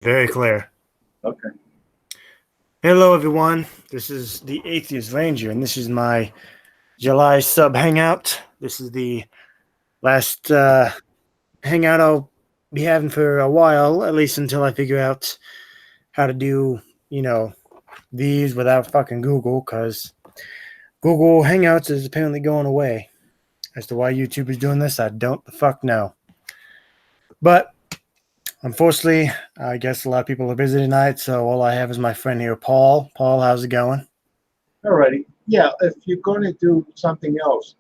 Very clear. Okay. Hello, everyone. This is the Atheist Ranger, and this is my July sub hangout. This is the last hangout I'll be having for a while, at least until I figure out how to do, you know, these without fucking Google, because Google Hangouts is apparently going away. As to why YouTube is doing this, I don't the fuck know. But unfortunately, I guess a lot of people are busy tonight, so all I have is my friend here, Paul. Paul, how's it going? All righty. Yeah, if you're going to do something else,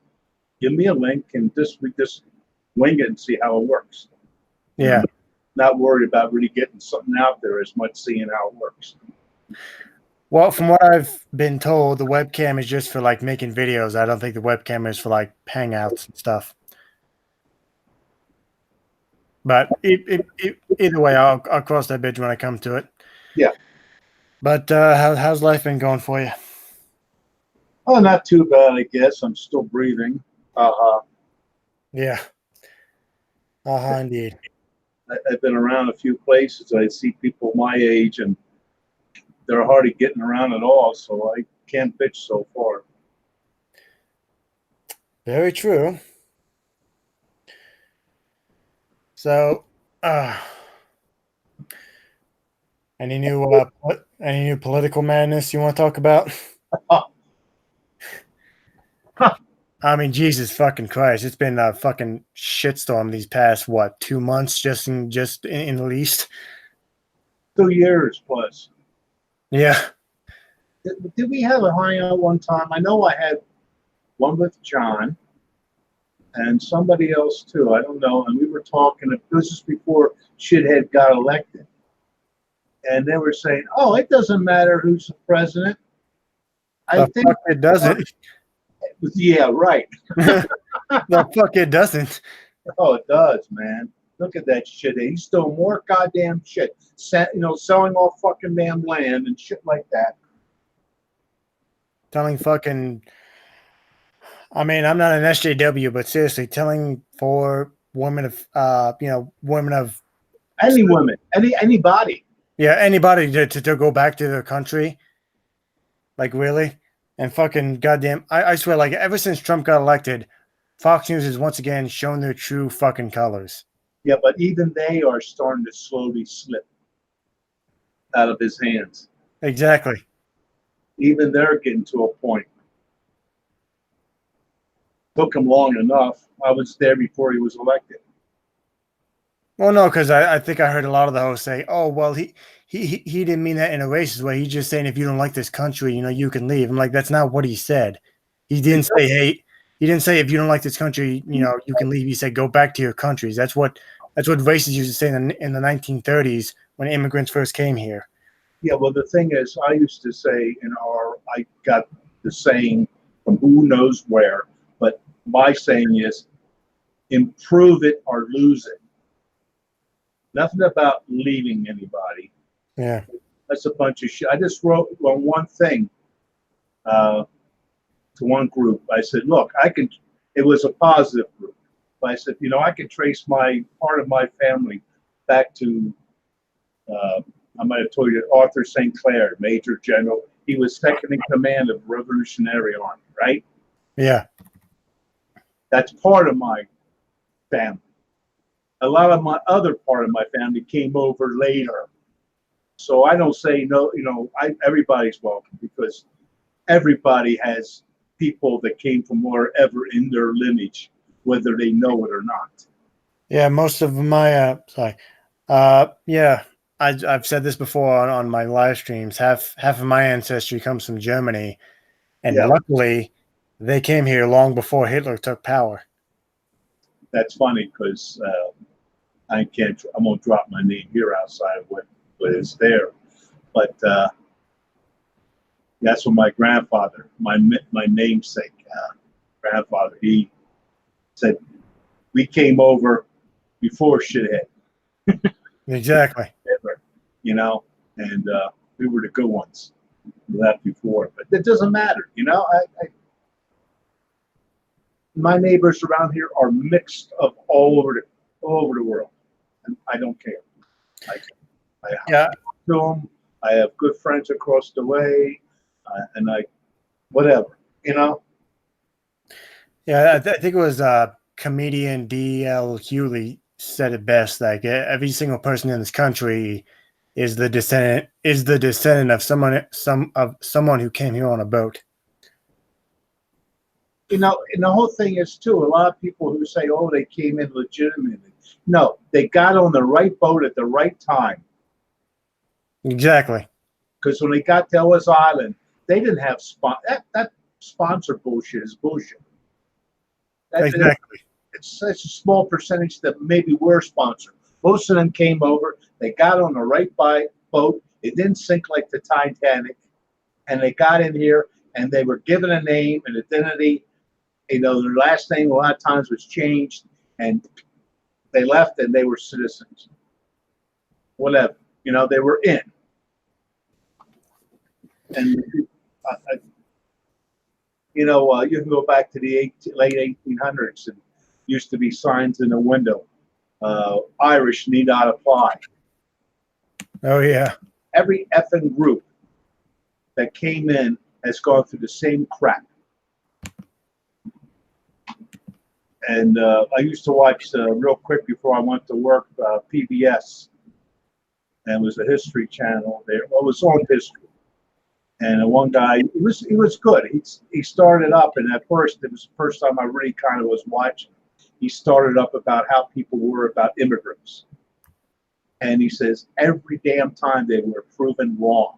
give me a link and we just wing it and see how it works. Yeah. Not worried about really getting something out there as much seeing how it works. Well, from what I've been told, the webcam is just for like making videos. I don't think the webcam is for like hangouts and stuff. But either way, I'll cross that bridge when I come to it. Yeah. But how's life been going for you? Oh, not too bad, I guess. I'm still breathing. Yeah. Indeed. I've been around a few places. I see people my age, and they're hardly getting around at all, so I can't bitch so far. Very true. So, uh, any new political madness you want to talk about? I mean, Jesus fucking Christ! It's been a fucking shitstorm these past 2 months, just in the least. 2 years plus. Yeah. Did we have a hangout one time? I know I had one with John and somebody else too. I don't know. And we were talking. This is before Shithead got elected, and they were saying, "Oh, it doesn't matter who's the president." I The think fuck it doesn't. yeah, right. The fuck it doesn't. Oh, it does, man. Look at that shit. He's still more goddamn shit. Selling off fucking damn land and shit like that. Telling fucking. I mean, I'm not an SJW, but seriously, telling for women of, women of, Any woman, anybody. yeah, anybody to go back to their country, like really, and fucking goddamn, I swear, like ever since Trump got elected, Fox News has once again shown their true fucking colors. Yeah, but even they are starting to slowly slip out of his hands. Exactly. Even they're getting to a point. Took him long enough. I was there before he was elected. Well, no, because I think I heard a lot of the hosts say, "Oh, well, he didn't mean that in a racist way. He's just saying if you don't like this country, you can leave." I'm like, that's not what he said. He didn't say, "Hey," he didn't say if you don't like this country, you can leave. He said, "Go back to your countries." That's what racists used to say in the 1930s when immigrants first came here. Yeah, well, the thing is, I used to say I got the saying from who knows where, but my saying is improve it or lose it. Nothing about leaving anybody. Yeah. That's a bunch of shit. I just wrote on one thing to one group. I said, look, it was a positive group. But I said, I can trace part of my family back to, I might have told you, Arthur St. Clair, Major General. He was second in command of the Revolutionary Army, right? Yeah. That's part of my family. A lot of my other part of my family came over later. So I don't say no, everybody's welcome because everybody has people that came from wherever in their lineage, whether they know it or not. Yeah. Most of my, sorry. Yeah. I've said this before on my live streams. Half of my ancestry comes from Germany. And Yeah, luckily, they came here long before Hitler took power. that's funny because I won't drop my name here outside of what is there. But that's what my grandfather, my namesake grandfather, he said, we came over before shithead. Exactly. And we were the good ones. We left before, but it doesn't matter. My neighbors around here are mixed of all over the world, and I don't care. I care. I Yeah, talk to them. I have good friends across the way, and I whatever, you know. yeah. I think it was comedian D.L. Hewley said it best. Like every single person in this country is the descendant of someone who came here on a boat. You know, and the whole thing is too. A lot of people who say, "Oh, they came in legitimately." No, they got on the right boat at the right time. Exactly. Because when they got to Ellis Island, they didn't have that sponsor bullshit is bullshit. Exactly. It's such a small percentage that maybe were sponsored. Most of them came over. They got on the right boat. It didn't sink like the Titanic, and they got in here and they were given a name and identity. You know, their last name a lot of times was changed, and they left and they were citizens. Whatever, you know, they were in. And you can go back to the late 1800s and used to be signs in the window. Irish need not apply. Oh yeah. Every effing group that came in has gone through the same crap. And I used to watch real quick before I went to work PBS, and it was a history channel there. Well, it was on history. And one guy, he was good. He started up, and at first, it was the first time I really kind of was watching. He started up about how people were about immigrants. And he says every damn time they were proven wrong.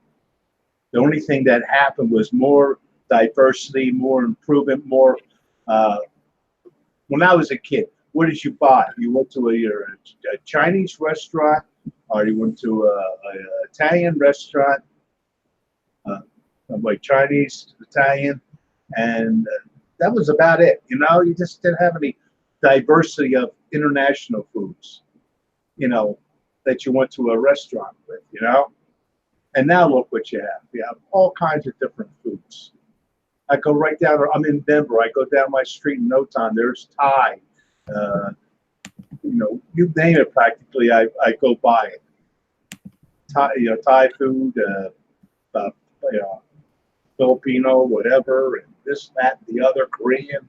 The only thing that happened was more diversity, more improvement, more. When I was a kid, what did you buy? You went to a Chinese restaurant, or you went to an Italian restaurant, like Chinese, Italian, and that was about it. You know, you just didn't have any diversity of international foods, you know, that you went to a restaurant with, you know. And now look what you have. You have all kinds of different foods. I go right down, I'm in Denver. I go down my street in no time. There's Thai. You know, you name it practically, I go by it. Thai food, you know, Filipino, whatever, and this, that, and the other, Korean.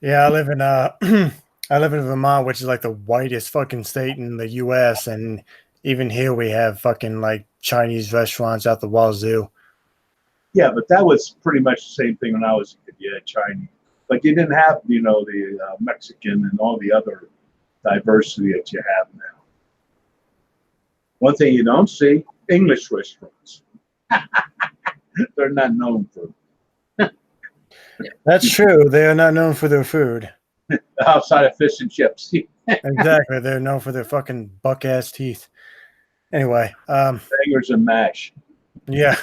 Yeah, I live in I live in Vermont, which is like the whitest fucking state in the US, and even here we have fucking like Chinese restaurants out the wazoo. Yeah, but that was pretty much the same thing when I was a kid. You had Chinese, but you didn't have, you know, the Mexican and all the other diversity that you have now. One thing you don't see, English restaurants. They're not known for That's true. They are not known for their food. outside of fish and chips. Exactly. They're known for their fucking buck ass teeth. Anyway, Bangers and mash. yeah.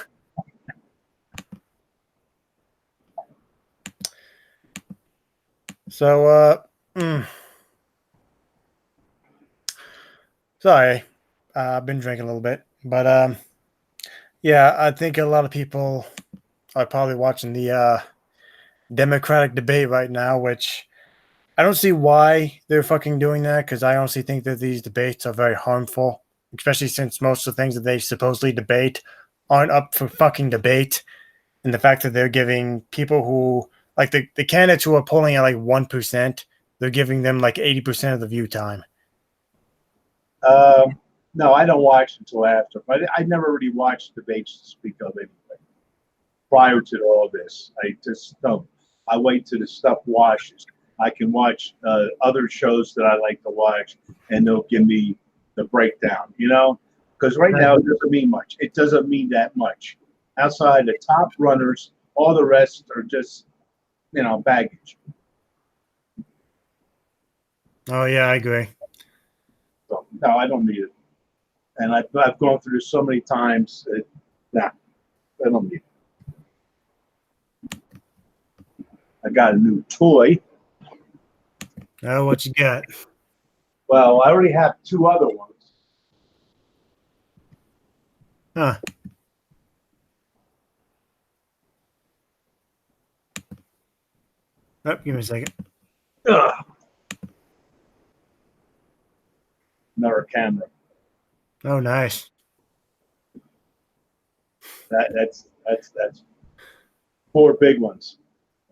So sorry. I've been drinking a little bit. But yeah, I think a lot of people are probably watching the Democratic debate right now, which I don't see why they're fucking doing that, because I honestly think that these debates are very harmful, especially since most of the things that they supposedly debate aren't up for fucking debate. And the fact that they're giving people who, like the candidates who are polling at like 1%, they're giving them like 80% of the view time. No, I don't watch until after. But I never really watched debates to speak of anyway. Prior to all this, I just don't. I wait till the stuff washes. I can watch other shows that I like to watch, and they'll give me the breakdown. You know, because right now it doesn't mean much. It doesn't mean that much. Outside the top runners, all the rest are just, you know, baggage. Oh, yeah, I agree. So no, I don't need it. And I've gone through this so many times. Nah, I don't need it. I got a new toy. Oh, what you got? Well, I already have two other ones. Huh. Oh, give me a second. Ugh. another camera. Oh, nice. That's 4 big ones,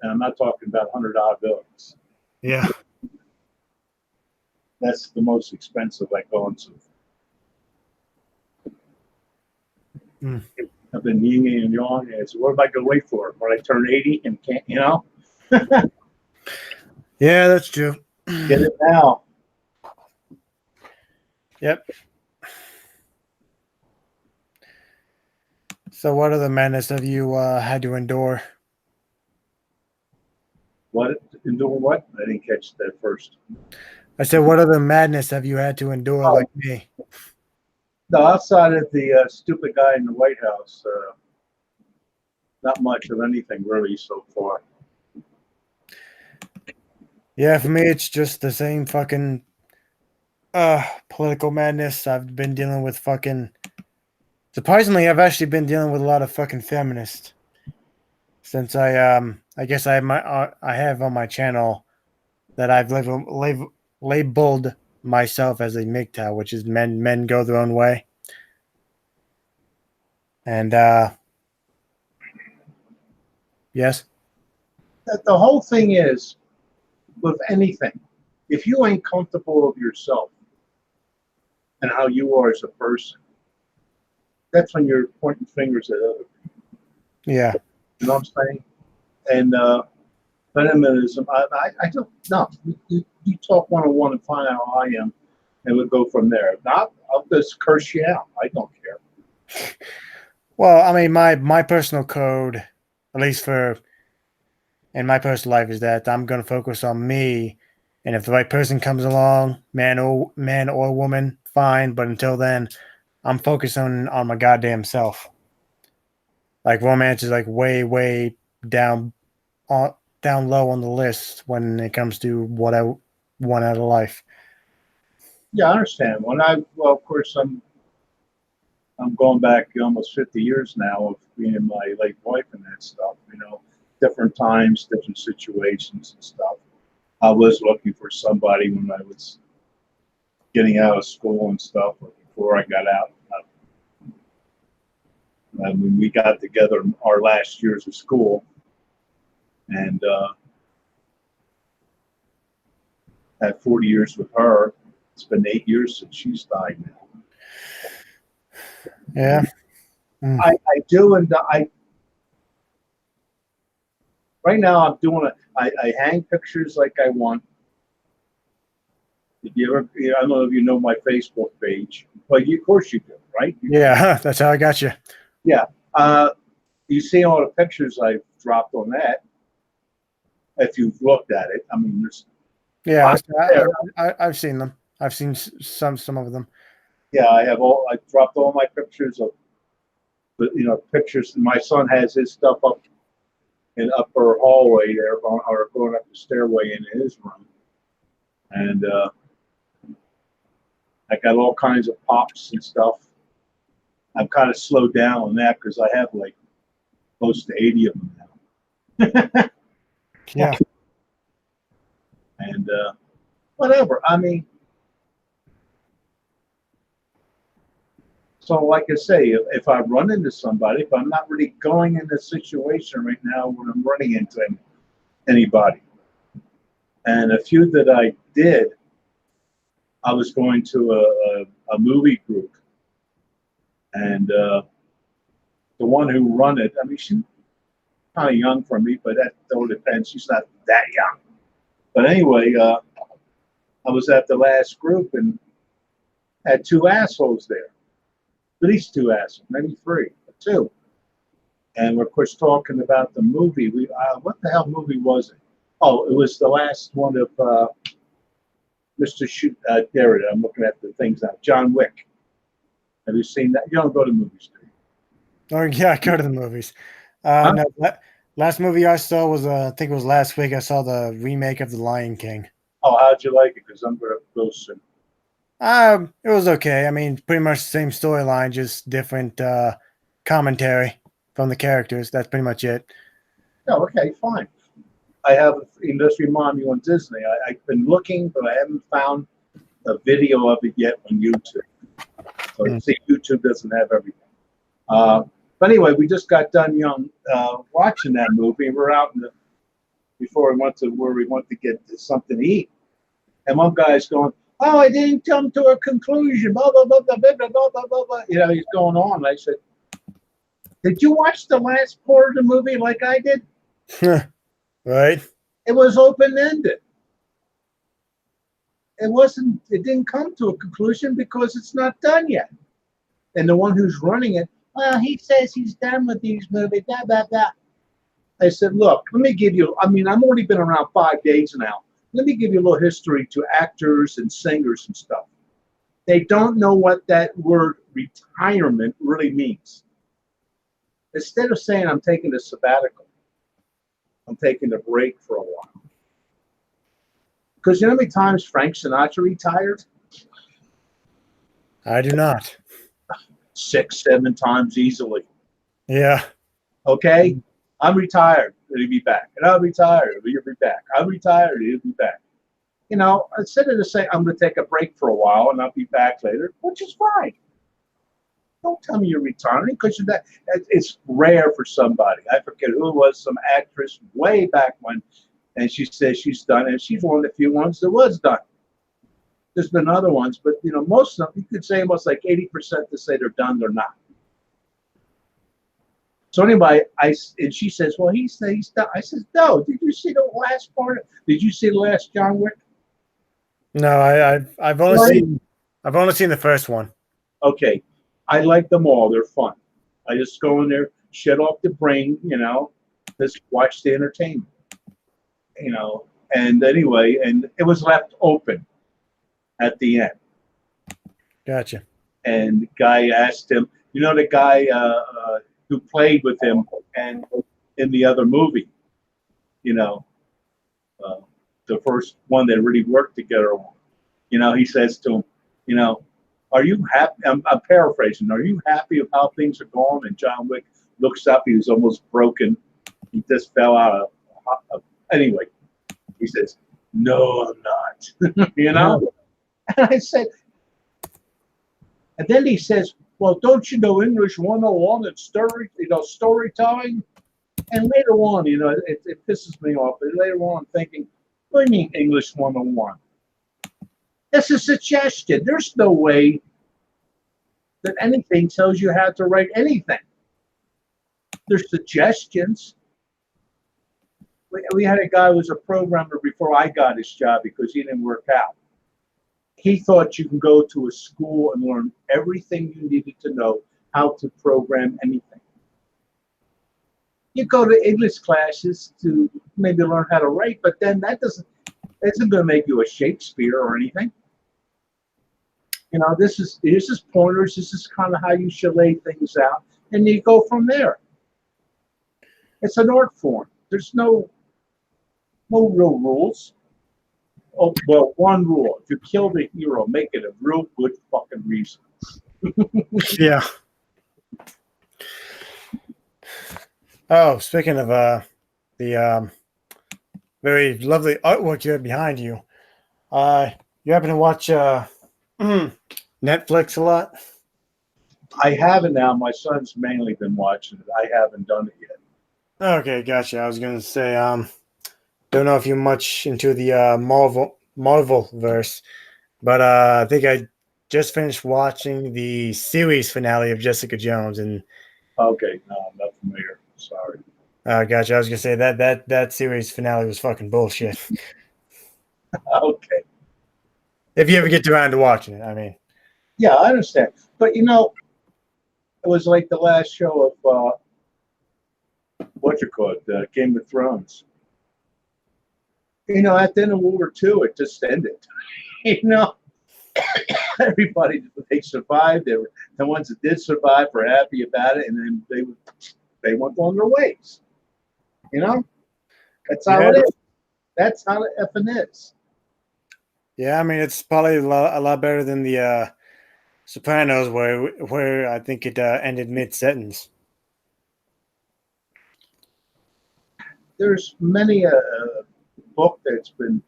and I'm not talking about $100 bills. Yeah. That's the most expensive I go into. Mm. I've been yinging and yawing. And I said, what am I going to wait for? When I turn 80 and can't, Yeah, that's true. get it now. Yep. So, what other madness have you had to endure? What? And doing what? I didn't catch that first. I said, what other madness have you had to endure Oh, like me? no, outside of the stupid guy in the White House, not much of anything really so far. Yeah, for me, it's just the same fucking political madness. I've been dealing with fucking. Surprisingly, I've actually been dealing with a lot of fucking feminists since I guess I have on my channel that I've labeled myself as a MGTOW, which is men go their own way. And yes. The whole thing is with anything, if you ain't comfortable with yourself and how you are as a person, that's when you're pointing fingers at other people. Yeah. You know what I'm saying? And feminism, I don't know. You talk one-on-one and find out how I am, and we'll go from there. Not, I'll just curse you out. I don't care. Well, I mean, my personal code, at least for in my personal life, is that I'm going to focus on me, and if the right person comes along, man or woman, fine. But until then, I'm focused on my goddamn self. Like romance is like way down down low on the list when it comes to what I want out of life. Yeah, I understand. Well, of course, I'm going back almost 50 years now of being my late wife and that stuff. Different times, different situations and stuff. I was looking for somebody when I was getting out of school and stuff, or before I got out. When we got together our last years of school, and had 40 years with her. It's been 8 years since she's died now. Yeah. I do, and right now I'm doing it. I hang pictures like I want. Did you ever? I don't know if you know my Facebook page, but of course you do, right? Yeah, that's how I got you. Yeah. You see all the pictures I've dropped on that. If you've looked at it, I mean, there's. Yeah, I've seen them. I've seen some of them. Yeah, I dropped all my pictures of, pictures. My son has his stuff up in upper hallway there, or going up the stairway into his room, and I got all kinds of pops and stuff. I'm kind of slowed down on that because I have like close to 80 of them now. Yeah. And whatever. I mean, so like I say, if I run into somebody, if I'm not really going in a situation right now when I'm running into anybody, and a few that I did, I was going to a movie group, and the one who run it, I mean, she's kind of young for me, but that all depends. She's not that young. But anyway, I was at the last group and had 2 assholes there. At least 2 assholes, maybe 3, but 2. And we're of course talking about the movie. What the hell movie was it? Oh, it was the last one of Mr. Shoot. There it is. I'm looking at the things now. John Wick. Have you seen that? You don't go to movies, do you? Oh yeah, I go to the movies. Huh? No, last movie I saw was I think it was last week. I saw the remake of The Lion King. Oh, how'd you like it? Because I'm going to go soon. It was okay. I mean, pretty much the same storyline, just different commentary from the characters. That's pretty much it. Oh, okay, fine. I have industry remind me on Disney. I've been looking, but I haven't found a video of it yet on YouTube. So see, YouTube doesn't have everything. But anyway, we just got done watching that movie. We're out before we went to where we went to get something to eat. And one guy's going, "Oh, I didn't come to a conclusion, blah, blah, blah, blah, blah, blah, blah, blah, blah." You know, he's going on. And I said, "Did you watch the last part of the movie like I did?" Right. It was open-ended. It didn't come to a conclusion because it's not done yet. And the one who's running it, well, he says he's done with these movies, blah, blah, blah. I said, look, let me give you, I've already been around 5 days now. Let me give you a little history to actors and singers and stuff. They don't know what that word retirement really means. Instead of saying I'm taking a sabbatical, I'm taking a break for a while. Because you know how many times Frank Sinatra retired? I do not. 6, 7 times easily. Yeah. Okay? I'm retired. He'll be back. And I'm retired. He'll be back. I'm retired. He'll be back. You know, instead of just saying I'm going to take a break for a while and I'll be back later, which is fine. Don't tell me you're retiring because it's rare for somebody. I forget who it was, some actress way back when, and she says she's done, and she's one of the few ones that was done. There's been other ones, but you know, most of them, you could say almost like 80% to say they're done, they're not. So anyway, and she says, well, he's done. I said, no, did you see the last part? Did you see the last John Wick? No, I've only seen the first one. Okay. I like them all. They're fun. I just go in there, shut off the brain, you know, just watch the entertainment. You know, and anyway, and it was left open at the end. Gotcha. And the guy asked him, you know, the guy who played with him and in the other movie, you know, the first one that really worked together on, you know, he says to him, you know, are you happy? I'm paraphrasing. Are you happy of how things are going? And John Wick looks up. He was almost broken. He just fell out of anyway. He says, no, I'm not. You know? And I said, and then he says, well, don't you know English 101 and storytelling? And later on, you know, it pisses me off. But later on, I'm thinking, what do you mean English 101? It's a suggestion. There's no way that anything tells you how to write anything. There's suggestions. We had a guy who was a programmer before I got his job because he didn't work out. He thought you can go to a school and learn everything you needed to know how to program anything. You go to English classes to maybe learn how to write, but then that isn't going to make you a Shakespeare or anything. You know, this is pointers. This is kind of how you should lay things out, and you go from there. It's an art form. There's no real rules. Oh, well, one rule: if you kill the hero, make it a real good fucking reason. Yeah. Oh, speaking of the very lovely artwork you have behind you, you happen to watch Netflix a lot? I haven't now. My son's mainly been watching it. I haven't done it yet. Okay, gotcha. I was gonna say, don't know if you're much into the Marvel verse, but I think I just finished watching the series finale of Jessica Jones, and Okay, no, I'm not familiar. Sorry. gotcha. I was gonna say that series finale was fucking bullshit. Okay. If you ever get around to watching it, I mean. Yeah, I understand. But you know, it was like the last show of Game of Thrones. You know, at the end of World War II, it just ended. You know, everybody, they survived. They were the ones that did survive were happy about it, and then they went on their ways. You know, that's how it is. That's how it effing is. Yeah, I mean, it's probably a lot better than the Sopranos, where I think it ended mid-sentence. There's many a book that's been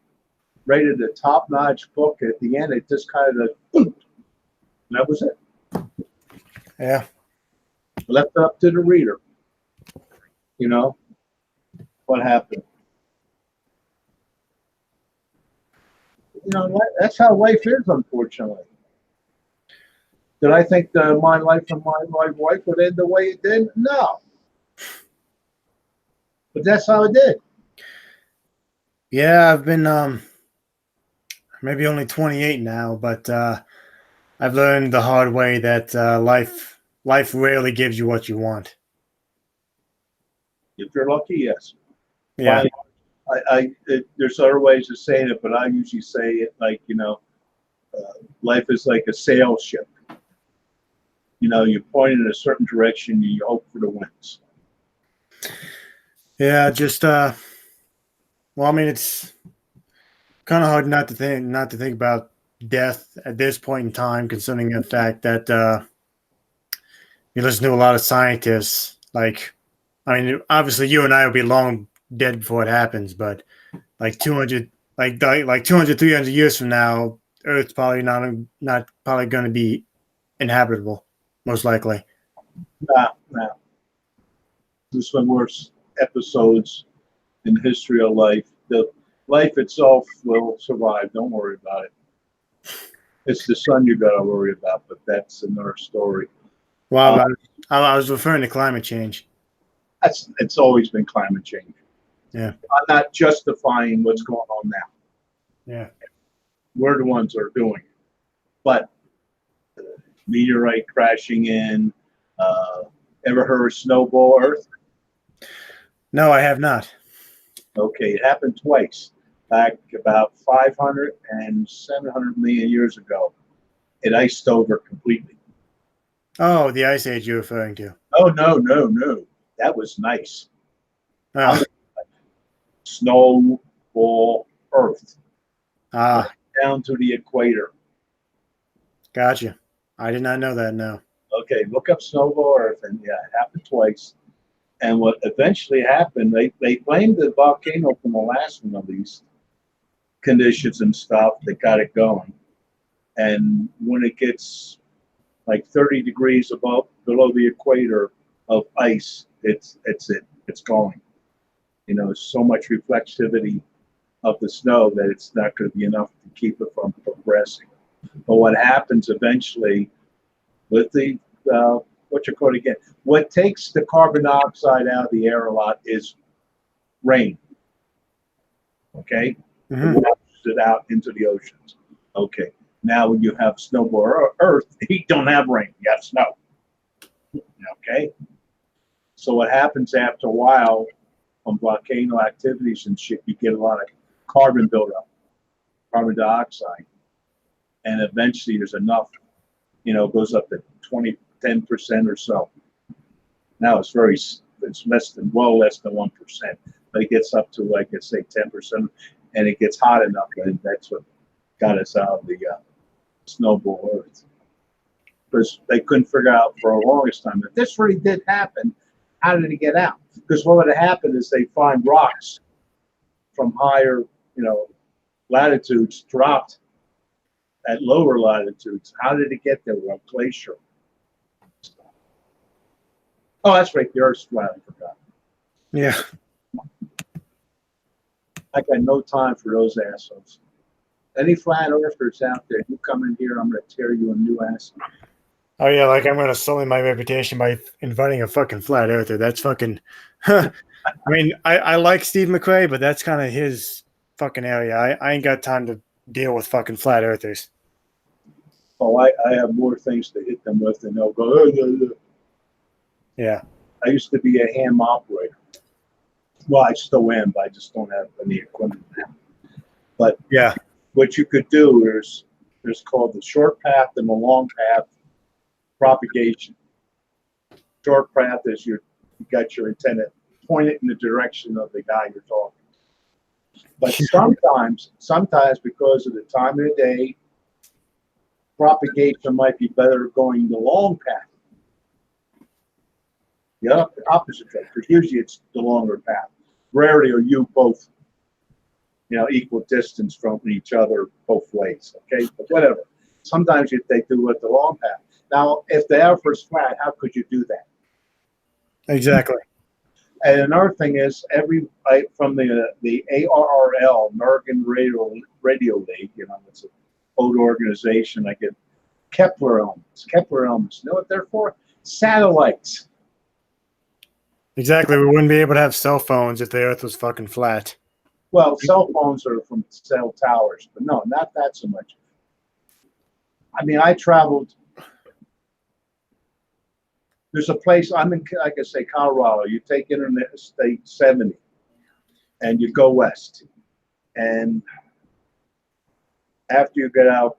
rated a top-notch book. At the end, it just kind of, and that was it. Yeah. Left it up to the reader. You know what happened. You know, that's how life is, unfortunately. Did I think that my life and my wife would end the way it did? No. But that's how it did. Yeah, I've been maybe only 28 now, but I've learned the hard way that life rarely gives you what you want. If you're lucky, yes. Yeah. There's other ways of saying it, but I usually say it like, life is like a sail ship. You know, you point in a certain direction and you hope for the winds. Yeah, just well, I mean, it's kind of hard not to think about death at this point in time, considering the fact that you listen to a lot of scientists. Like, I mean, obviously, you and I will be long dead before it happens, but like 200, like 200, 300 years from now, Earth's probably not probably going to be inhabitable, most likely. Nah. There's some worse episodes in the history of life. The life itself will survive. Don't worry about it. It's the sun you got to worry about, but that's another story. Well, I was referring to climate change. It's always been climate change. Yeah. I'm not justifying what's going on now. Yeah. We're the ones that are doing it. But meteorite crashing in, ever heard of snowball Earth? No, I have not. Okay, it happened twice. Back about 500 and 700 million years ago. It iced over completely. Oh, the ice age you're referring to. Oh, no. That was nice. Oh. Snowball Earth. Ah. Right down to the equator. Gotcha. I did not know that. No. Okay, look up snowball Earth, and yeah, it happened twice. And what eventually happened, they blamed the volcano from the last one of these conditions and stuff that got it going. And when it gets like 30 degrees below the equator of ice, it's going. You know, so much reflectivity of the snow that it's not going to be enough to keep it from progressing. But what happens eventually with the what you call it again? What takes the carbon dioxide out of the air a lot is rain. Okay, Mm-hmm. it washes it out into the oceans. Okay, now when you have snowball Earth, you don't have rain, you have snow. Okay, so what happens after a while on volcano activities and shit, you get a lot of carbon buildup, carbon dioxide, and eventually there's enough, goes up to 10% or so. Now it's less than 1%, but it gets up to like, let's say 10%, and it gets hot enough, and that's what got us out of the snowball Earth. Because they couldn't figure out for the longest time if this really did happen, how did it get out? Because what would happen is they find rocks from higher, latitudes dropped at lower latitudes. How did it get there? Well, glacier. Oh, that's right. The Earth's flat. I forgot. Yeah. I got no time for those assholes. Any flat earthers out there, you come in here, I'm going to tear you a new ass. Oh yeah, like I'm gonna sully my reputation by inviting a fucking flat earther. That's fucking. I mean, I like Steve McRae, but that's kind of his fucking area. I ain't got time to deal with fucking flat earthers. Oh, I have more things to hit them with, and they'll go. Oh. Yeah. I used to be a ham operator. Well, I still am, but I just don't have any equipment now. But yeah, what you could do is there's called the short path and the long path propagation. Short path is you got your antenna pointed in the direction of the guy you're talking. But sometimes because of the time of the day, propagation might be better going the long path. The opposite way, because usually it's the longer path. Rarely are you both, equal distance from each other both ways. Okay, but whatever. Sometimes they do it the long path. Now, if the earth was flat, how could you do that? Exactly. And another thing is, from the ARRL, American Radio League, it's an old organization. I get Kepler elements. Kepler elements. You know what they're for? Satellites. Exactly. We wouldn't be able to have cell phones if the Earth was fucking flat. Well, cell phones are from cell towers, but no, not that so much. I mean, I traveled. There's a place I'm in, like I say, Colorado. You take Interstate 70, and you go west, and after you get out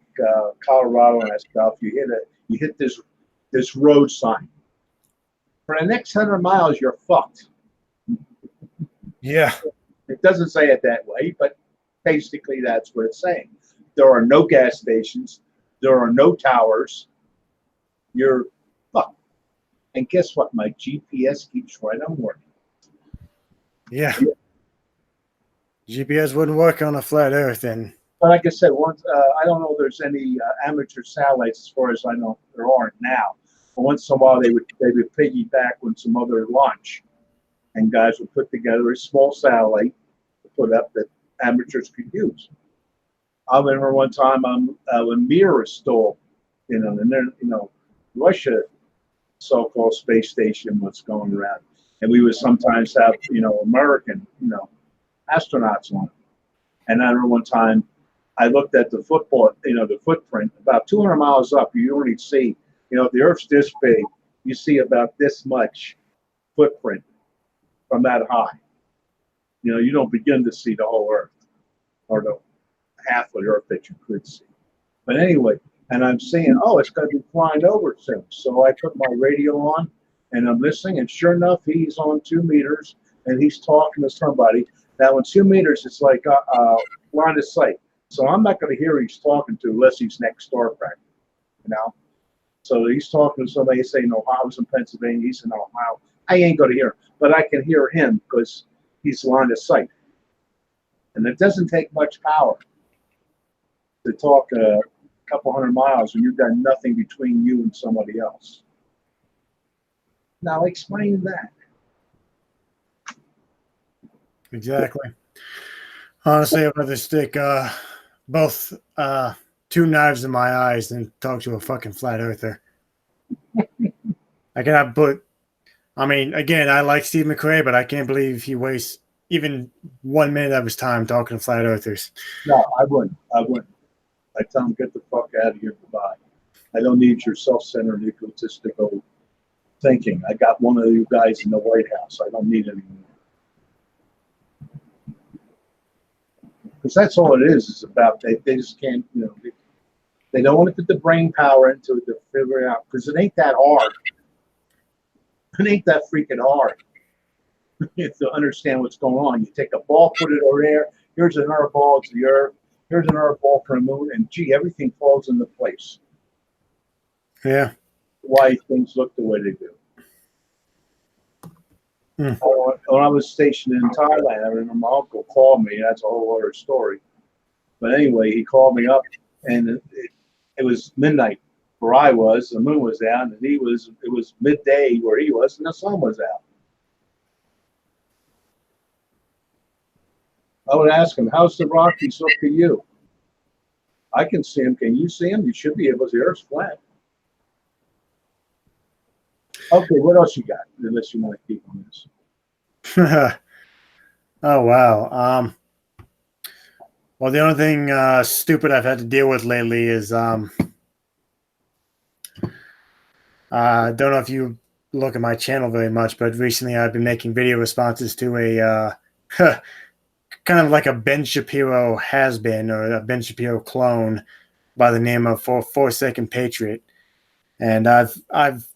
Colorado and that stuff, you hit this road sign. For the next 100 miles, you're fucked. Yeah. It doesn't say it that way, but basically that's what it's saying. There are no gas stations. There are no towers. You're fucked. And guess what? My GPS keeps right on working. Yeah. GPS wouldn't work on a flat Earth, and but like I said, I don't know if there's any amateur satellites as far as I know. There aren't now. But once in a while, they would piggyback with some other launch, and guys would put together a small satellite to put up that amateurs could use. I remember one time when Mir was still, and then Russia so-called space station was going around, and we would sometimes have American astronauts on it. And I remember one time I looked at the footprint about 200 miles up. You only see, if the Earth's this big, you see about this much footprint from that high. You don't begin to see the whole Earth or the half of the Earth that you could see. But anyway, and I'm seeing, it's going to be flying over soon. So I put my radio on and I'm listening, and sure enough, he's on 2 meters and he's talking to somebody. Now, in 2 meters, it's like line of sight. So I'm not going to hear who he's talking to unless he's next door, practically. So he's talking to somebody, saying Ohio, I was in Pennsylvania, he's in Ohio. I ain't going to hear him, but I can hear him because he's line of sight. And it doesn't take much power to talk a couple hundred miles when you've got nothing between you and somebody else. Now explain that. exactly. Honestly, I'd rather stick both 2 knives in my eyes than talk to a fucking flat earther. Again, I like Steve McRae, but I can't believe he wastes even 1 minute of his time talking to flat earthers. No, I wouldn't. I tell him, get the fuck out of here, goodbye. I don't need your self-centered, egotistical thinking. I got one of you guys in the White House. I don't need any more. Because that's all it is about. They just can't, they don't want to put the brain power into it to figure it out. Because it ain't that hard. It ain't that freaking hard. You have to understand what's going on. You take a ball, put it over there. Here's another ball to the Earth. Here's another ball for the moon. And everything falls into place. Yeah. Why things look the way they do. When I was stationed in Thailand, I remember my uncle called me. That's a whole other story. But anyway, he called me up, and it was midnight where I was. The moon was out, and it was midday where he was, and the sun was out. I would ask him, how's the Rockies look to you? I can see him. Can you see him? You should be able to. The Earth's flat. Okay, what else you got? Unless you want to keep on this. Oh, wow. Well, the only thing stupid I've had to deal with lately is I don't know if you look at my channel very much, but recently I've been making video responses to a kind of like a Ben Shapiro has-been, or a Ben Shapiro clone by the name of 4 Second Patriot. And I've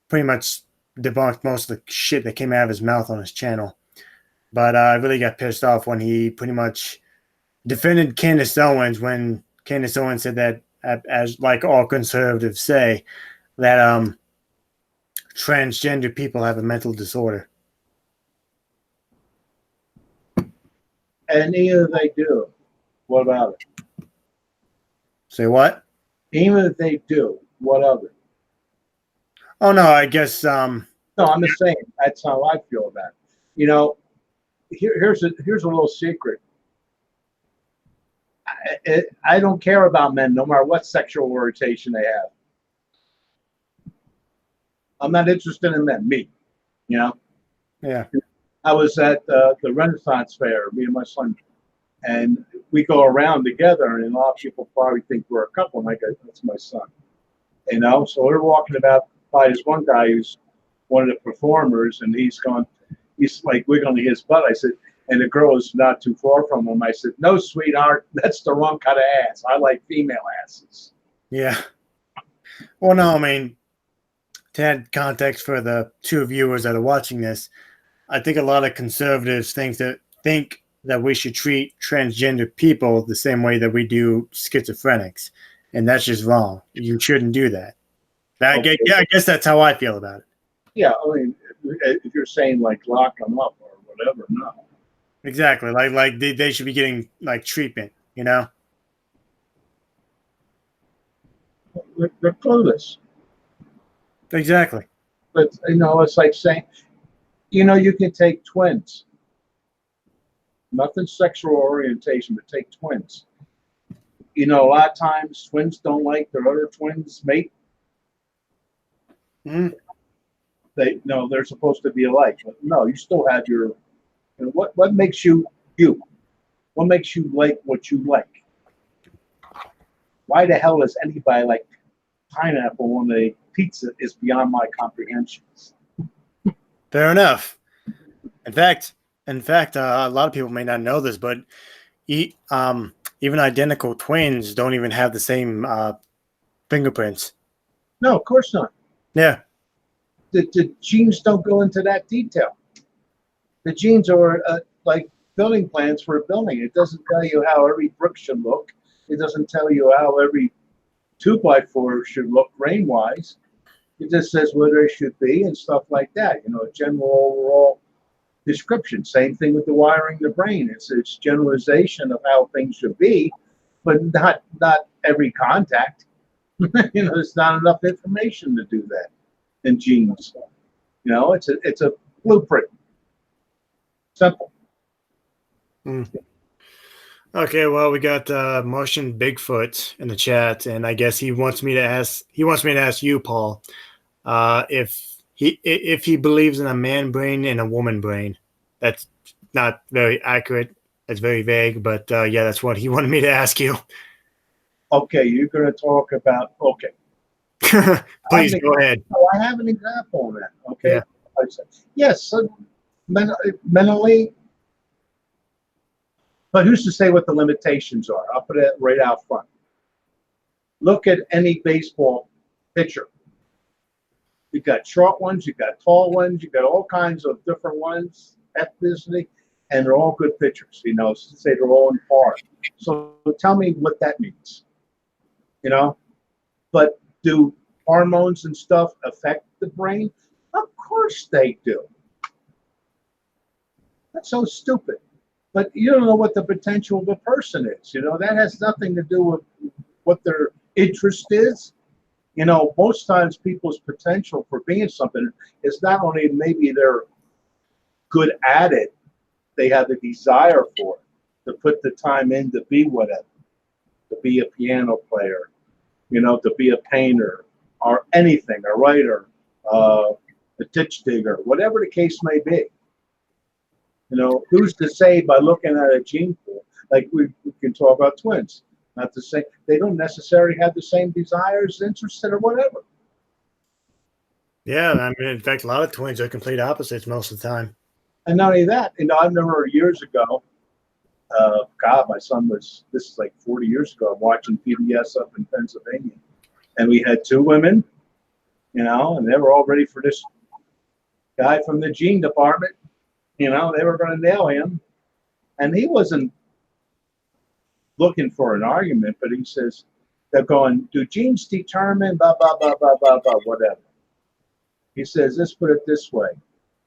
pretty much debunked most of the shit that came out of his mouth on his channel. But I really got pissed off when he pretty much defended Candace Owens, when Candace Owens said that, as like all conservatives say, that transgender people have a mental disorder. And neither they do. What about it? Say what? Even if they do, what of it? Oh no, I guess No, I'm just saying that's how I feel about it. You know, here's a little secret. I don't care about men, no matter what sexual orientation they have. I'm not interested in men. Me, you know. yeah. I was at the Renaissance Fair, me and my son, and we go around together, and a lot of people probably think we're a couple. And I go, that's my son, you know. So we're walking about by this one guy who's one of the performers, and he's like wiggling his butt. I said, and the girl is not too far from him. I said, no, sweetheart, that's the wrong kind of ass. I like female asses. Yeah. Well, no, I mean, to add context for the two viewers that are watching this, I think a lot of conservatives think that we should treat transgender people the same way that we do schizophrenics, and that's just wrong. You shouldn't do that. Okay. Yeah, I guess that's how I feel about it. Yeah, I mean, if you're saying like lock them up or whatever, no. Exactly. Like they should be getting like treatment, you know? They're clueless. Exactly. But you know, it's like saying, you know, you can take twins. Nothing sexual orientation, but take twins. You know, a lot of times twins don't like their other twins mate. Mm. They no, they're supposed to be alike. But no, you still have your. You know, what makes you you? What makes you like what you like? Why the hell does anybody like pineapple on a pizza? Is beyond my comprehensions. Fair enough. In fact, a lot of people may not know this, but even identical twins don't even have the same fingerprints. No, of course not. Yeah. The genes don't go into that detail. The genes are like building plans for a building. It doesn't tell you how every brick should look. It doesn't tell you how every 2x4 should look grain-wise. It just says where they should be and stuff like that. You know, a general overall description. Same thing with the wiring the brain. It's generalization of how things should be, but not every contact. You know, there's not enough information to do that in genes. You know, it's a blueprint. Simple. Mm. Okay, well, we got Martian Bigfoot in the chat, and I guess he wants me to ask you, Paul, if he believes in a man brain and a woman brain. That's not very accurate. That's very vague, but yeah, that's what he wanted me to ask you. Okay, you're going to talk about, okay. Please go ahead. I have an example on that, okay? Yeah. I said, yes, so mentally, but who's to say what the limitations are? I'll put it right out front. Look at any baseball pitcher. You've got short ones, you've got tall ones, you've got all kinds of different ones, ethnicity, and they're all good pitchers. You know, say they're all in par. So tell me what that means. You know, but do hormones and stuff affect the brain? Of course they do. That's so stupid. But you don't know what the potential of a person is. You know, that has nothing to do with what their interest is. You know, most times people's potential for being something is not only maybe they're good at it, they have the desire for it, to put the time in to be whatever, to be a piano player, you know, to be a painter or anything, a writer, a ditch digger, whatever the case may be. You know, who's to say by looking at a gene pool, like we can talk about twins, not to say they don't necessarily have the same desires, interests, or whatever. Yeah, I mean, in fact, a lot of twins are complete opposites most of the time. And not only that, you know, I remember years ago, God, my son was, this is like 40 years ago, I'm watching PBS up in Pennsylvania. And we had two women, you know, and they were all ready for this guy from the gene department. You know, they were going to nail him. And he wasn't looking for an argument, but he says, they're going, do genes determine blah, blah, blah, blah, blah, blah, whatever. He says, let's put it this way.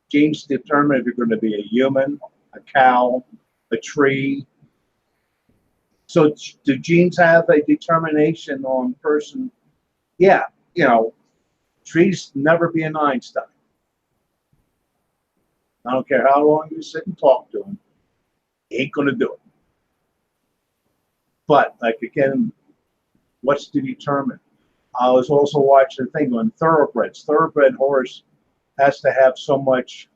Genes determine if you're going to be a human, a cow, a tree, So do genes have a determination on person? Yeah, trees never be an Einstein. I don't care how long you sit and talk to him, he ain't gonna do it. But like again, what's to determine? I was also watching a thing on thoroughbreds. Thoroughbred horse has to have so much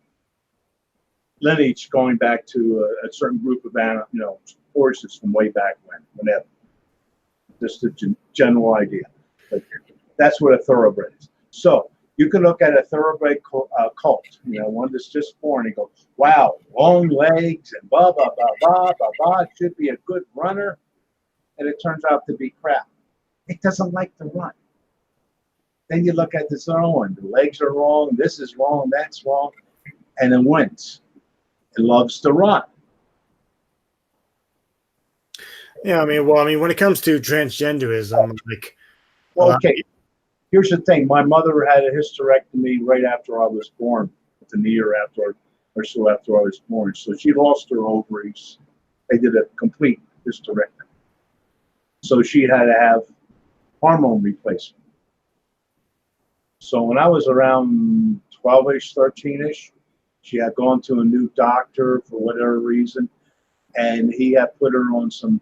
lineage going back to a certain group of horses from way back whenever. Just a general idea. But that's what a thoroughbred is. So you can look at a thoroughbred colt, one that's just born, and go, wow, long legs and blah, blah, blah, blah, blah, blah, should be a good runner. And it turns out to be crap. It doesn't like to run. Then you look at this other one, the legs are wrong, this is wrong, that's wrong, and it wins. It loves to run. Yeah, when it comes to transgenderism, like, well, okay, here's the thing. My mother had a hysterectomy right after I was born, within the year after or so after I was born. So she lost her ovaries. They did a complete hysterectomy. So she had to have hormone replacement. So when I was around 12-ish, 13-ish, she had gone to a new doctor for whatever reason, and he had put her on some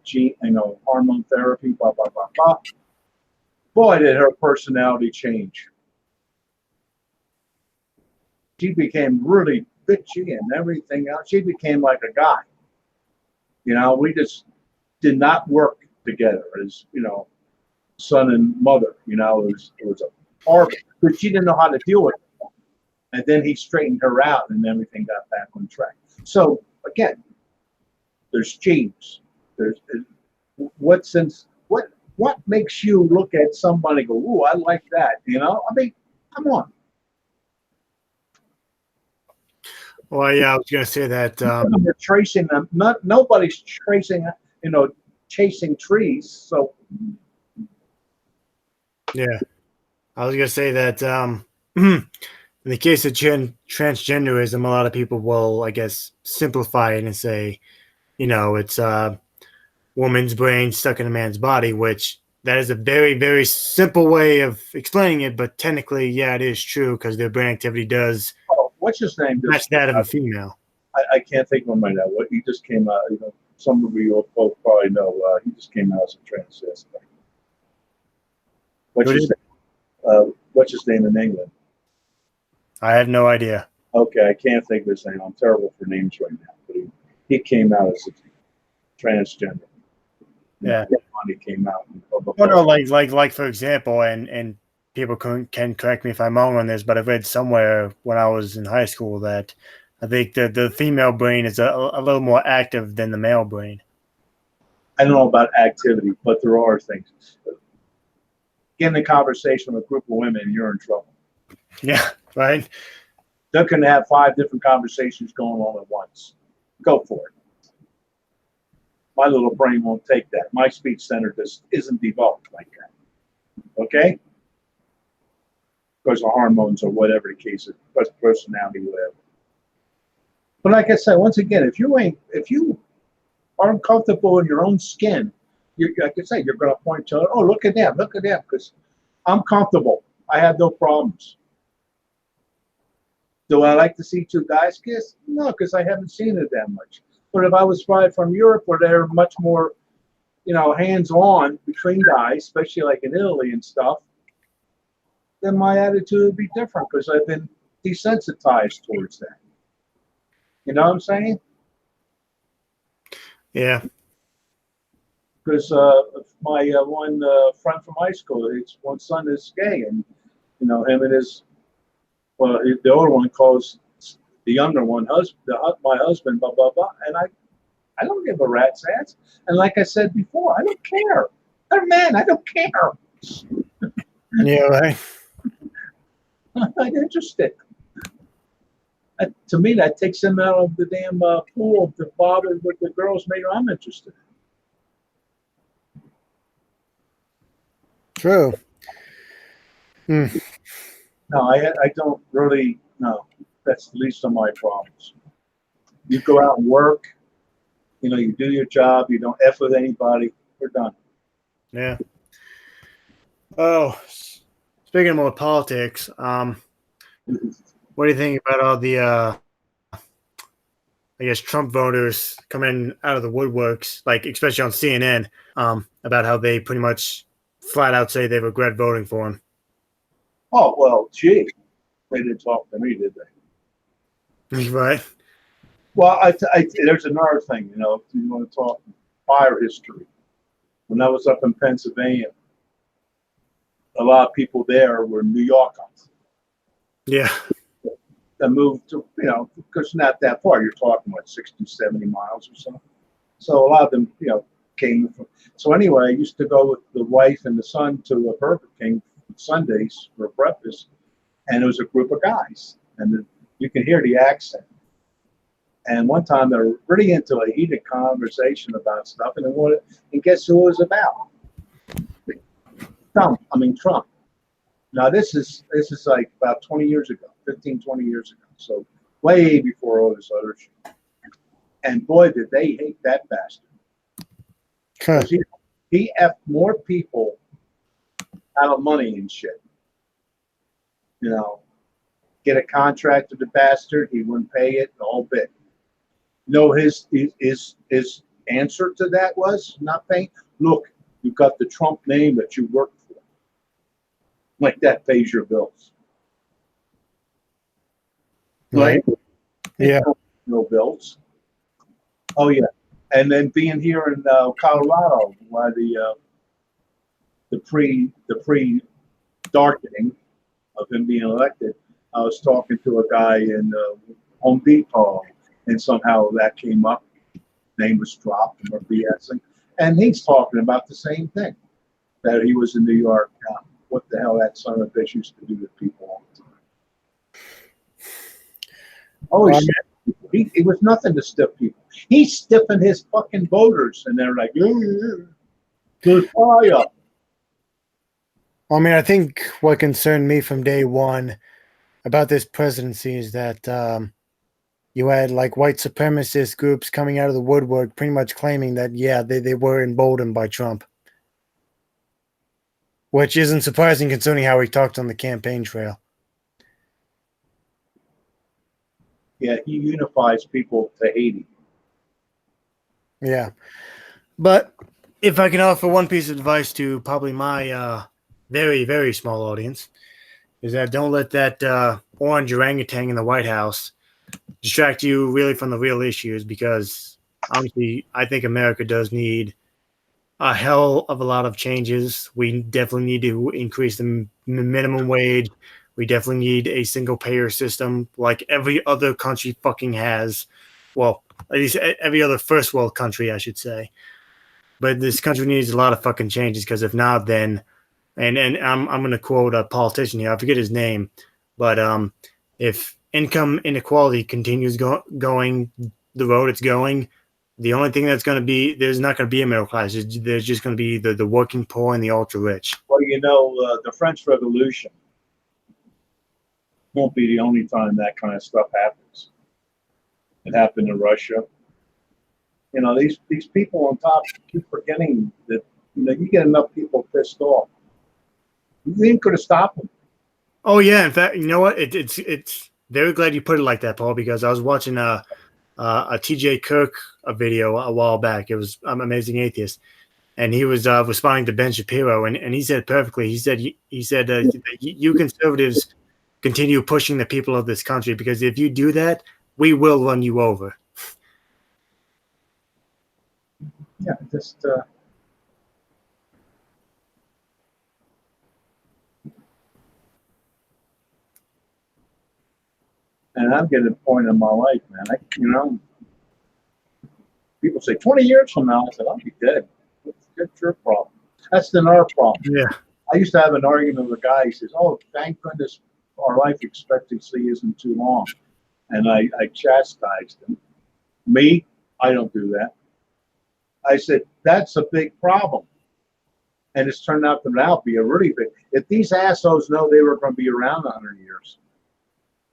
hormone therapy, blah, blah, blah, blah. Boy, did her personality change. She became really bitchy and everything else. She became like a guy. We just did not work together as, son and mother. It was a horrible, but she didn't know how to deal with it. And then he straightened her out and everything got back on track. So again, there's genes. There's what makes you look at somebody and go, ooh, I like that, come on. Well, yeah, I was going to say that. We're tracing them. Nobody's tracing, chasing trees. So. Yeah, I was going to say that in the case of transgenderism, a lot of people will, I guess, simplify it and say, it's a woman's brain stuck in a man's body, which that is a very, very simple way of explaining it. But technically, yeah, it is true because their brain activity does. Oh, what's his name? Match that of a female. I can't think of him right now. What he just came out, some of you both probably know. He just came out as a transgender. What's his name in England? I have no idea. Okay, I can't think of his name. I'm terrible for names right now. But he came out as a transgender. Yeah. He came out. Like for example, and people can correct me if I'm wrong on this, but I read somewhere when I was in high school that I think the female brain is a little more active than the male brain. I don't know about activity, but there are things. Get in a conversation with a group of women, you're in trouble. Yeah, right. They're going to have 5 different conversations going on at once. Go for it. My little brain won't take that. My speech center just isn't developed like that. Okay? Because of hormones or whatever the case is, because personality, whatever. But like I said, once again, if you aren't comfortable in your own skin, like I say, you're going to point to, oh, look at them, because I'm comfortable. I have no problems. Do I like to see 2 guys kiss? No, because I haven't seen it that much. But if I was from Europe, where they're much more, hands-on between guys, especially like in Italy and stuff, then my attitude would be different because I've been desensitized towards that. You know what I'm saying? Yeah. Because my one friend from high school, his one son is gay, and him and the older one calls the younger one my husband, blah blah blah, and I don't give a rat's ass. And like I said before, I don't care. I'm a man. I don't care. Yeah, right. I'm not interested. To me, that takes him out of the damn pool of the father with the girls. Maybe I'm interested. True. Hmm. No, I don't really. No, that's the least of my problems. You go out and work. You do your job. You don't F with anybody. We're done. Yeah. Oh, speaking of more politics, what do you think about all the I guess Trump voters coming out of the woodworks, like especially on CNN, about how they pretty much flat out say they regret voting for him. Oh, well, gee, they didn't talk to me, did they? Right? Well, there's another thing, if you want to talk fire history. When I was up in Pennsylvania, a lot of people there were New Yorkers Yeah. that moved to, because not that far. You're talking, 60, 70 miles or so. So a lot of them, came from. So anyway, I used to go with the wife and the son to a Burger King Sundays for breakfast, and it was a group of guys, and you can hear the accent. And one time they were really into a heated conversation about stuff, and guess who it was about? Trump. Now this is like about 20 years ago, 15, 20 years ago. So way before all this other shit. And boy, did they hate that bastard. Because he effed more people out of money and shit. Get a contract with the bastard, he wouldn't pay it, the whole bit. His answer to that was not paying. Look, you've got the Trump name that you work for. Like that pays your bills. Right. Yeah. No bills. Oh yeah. And then being here in Colorado, why the pre darkening of him being elected, I was talking to a guy in Home Depot, and somehow that came up. Name was dropped, and we're BSing, and he's talking about the same thing, that he was in New York. What the hell that son of a bitch used to do to people all the time. Oh, it was nothing to stiff people. He's stiffing his fucking voters, and they're like, good fire. Well, I think what concerned me from day one about this presidency is that you had like white supremacist groups coming out of the woodwork pretty much claiming that, yeah, they were emboldened by Trump. Which isn't surprising considering how he talked on the campaign trail. Yeah, he unifies people to hate him. Yeah. But if I can offer one piece of advice to probably my very, very small audience, is that don't let that orange orangutan in the White House distract you really from the real issues, because honestly, I think America does need a hell of a lot of changes. We definitely need to increase the minimum wage. We definitely need a single payer system like every other country fucking has. Well, at least every other first world country, I should say. But this country needs a lot of fucking changes, because if not, then and I'm going to quote a politician here. I forget his name, but if income inequality continues going the road it's going, the only thing that's going to be, there's not going to be a middle class. There's just going to be the working poor and the ultra rich. Well, the French Revolution won't be the only time that kind of stuff happens. It happened in Russia. These people on top keep forgetting that you get enough people pissed off. You ain't could have stopped them. Oh yeah, in fact, you know what? It's very glad you put it like that, Paul, because I was watching a TJ Kirk video a while back. It was Amazing Atheist, and he was responding to Ben Shapiro, and he said perfectly. He said you conservatives continue pushing the people of this country, because if you do that, we will run you over. Yeah, just and I'm getting a point in my life, man. People say 20 years from now, I said, I'll be dead. That's your problem. That's not our problem. Yeah. I used to have an argument with a guy. He says, "Oh, thank goodness our life expectancy isn't too long." And I chastised him. Me, I don't do that. I said, that's a big problem. And it's turned out to now be a really big. If these assholes know they were going to be around 100 years,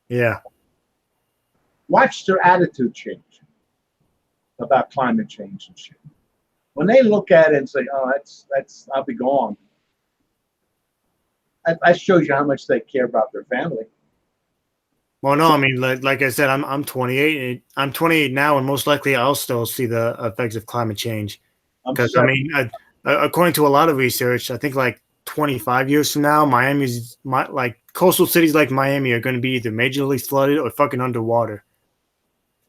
Yeah. watch their attitude change about climate change and shit. When they look at it and say, "Oh, that's I'll be gone," that shows you how much they care about their family. Well, no, I mean, like I said, I'm 28. I'm 28 now, and most likely I'll still see the effects of climate change. I'm Because I sorry. mean, according to a lot of research, I think like 25 years from now, like coastal cities like Miami are going to be either majorly flooded or fucking underwater.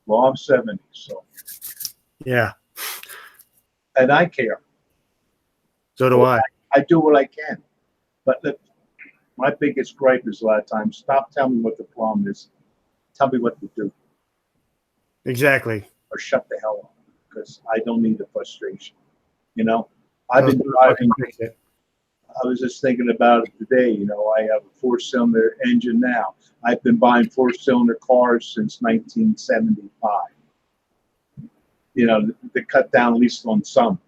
Well, I'm 70, so Yeah, and I care. so do So I. I do what I can. But my biggest gripe is a lot of times, stop telling me what the problem is. Tell me what to do, Exactly. or shut the hell up, because I don't need the frustration. You know, I've Tell us been how to fucking driving. fix it. I was just thinking about it today. You know, I have a four-cylinder engine now. I've been buying four-cylinder cars since 1975. You know, to cut down at least on some.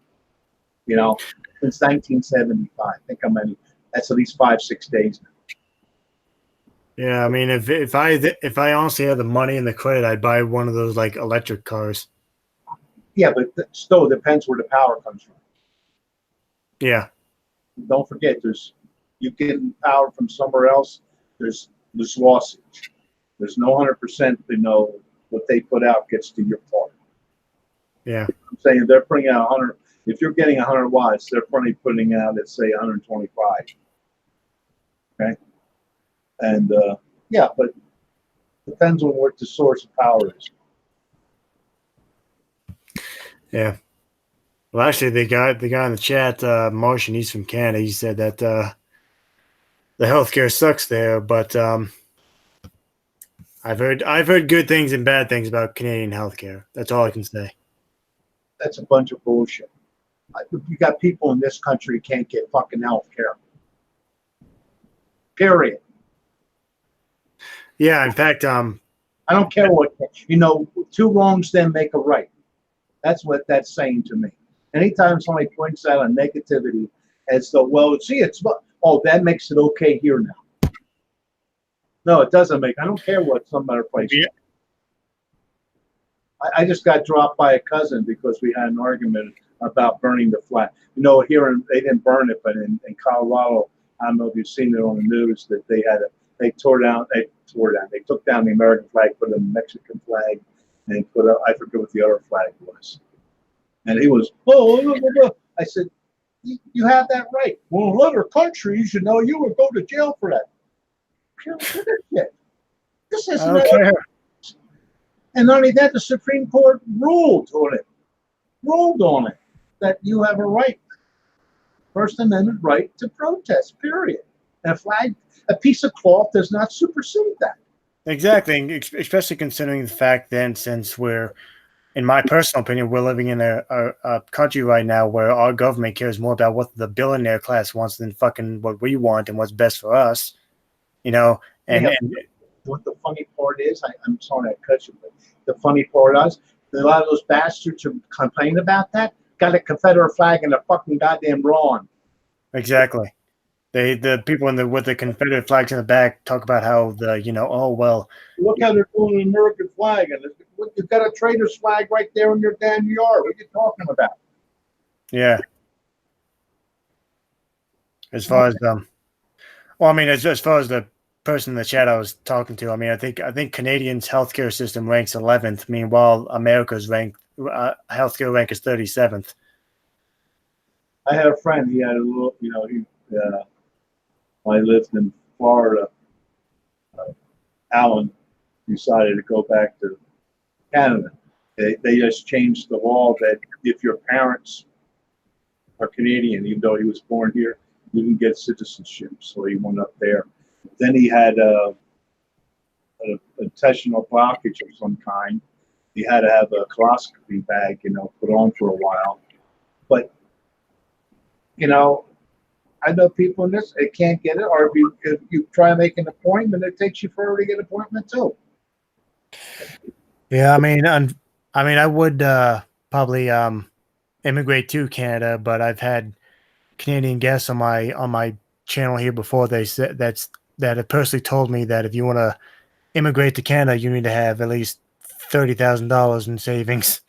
You know, since 1975. I think that's at least 5-6 days now. Yeah, I mean, if I honestly had the money and the credit, I'd buy one of those like electric cars. Yeah, but still depends where the power comes from. Yeah, Don't forget, you get power from somewhere else. There's lossage. There's no 100%. You know what they put out gets to your part. yeah, I'm saying they're putting out 100. If you're getting 100 watts, they're probably putting out, let's say, 125. Okay, and yeah, but depends on what the source of power is. yeah. Well, actually, the guy in the chat, Martian, he's from Canada. He said that the healthcare sucks there, but I've heard good things and bad things about Canadian healthcare. That's all I can say. That's a bunch of bullshit. You got people in this country who can't get fucking health care. Period. Yeah, in fact, I don't care what, you know, two wrongs then make a right. That's what that's saying to me. Anytime somebody points out a negativity as though, well, see, that makes it okay here now. No, it doesn't make. I don't care what some other place. Yeah. I just got dropped by a cousin because we had an argument about burning the flag. You know, they didn't burn it, but in Colorado, I don't know if you've seen it on the news that they took down the American flag, put a Mexican flag, and I forget what the other flag was. And he was, I said, you have that right. Well, in other countries, you know, you would go to jail for that. This I isn't don't that. care. And not only that, the Supreme Court ruled on it, that you have a right, First Amendment right to protest, period. And a piece of cloth does not supersede that. Exactly, especially considering the fact then, since we're, in my personal opinion, we're living in a country right now where our government cares more about what the billionaire class wants than fucking what we want and what's best for us, you know. And, Yeah. and What the funny part is, I'm sorry I cut you, but the funny part is, a lot of those bastards who complain about that got a Confederate flag in their fucking goddamn lawn. exactly, the people with the Confederate flags in the back talk about how oh well, Look how they're doing an American flag, and you've got a trader's flag right there in your damn yard. What are you talking about? yeah. As far as well, I mean, as far as the person in the chat I was talking to, I mean, I think Canadians' healthcare system ranks 11th. Meanwhile, America's healthcare rank is 37th. I had a friend. He had a little, you know, I lived in Florida. Alan decided to go back to Canada. They just changed the law that if your parents are Canadian, even though he was born here, you can get citizenship. So he went up there. Then he had a intestinal blockage of some kind. He had to have a coloscopy bag, you know, put on for a while. But, you know, I know people in this, they can't get it. Or if you try to make an appointment, it takes you forever to get an appointment too. Yeah, I would probably immigrate to Canada, but I've had Canadian guests on my channel here before. They said that have personally told me that if you want to immigrate to Canada, you need to have at least $30,000 in savings.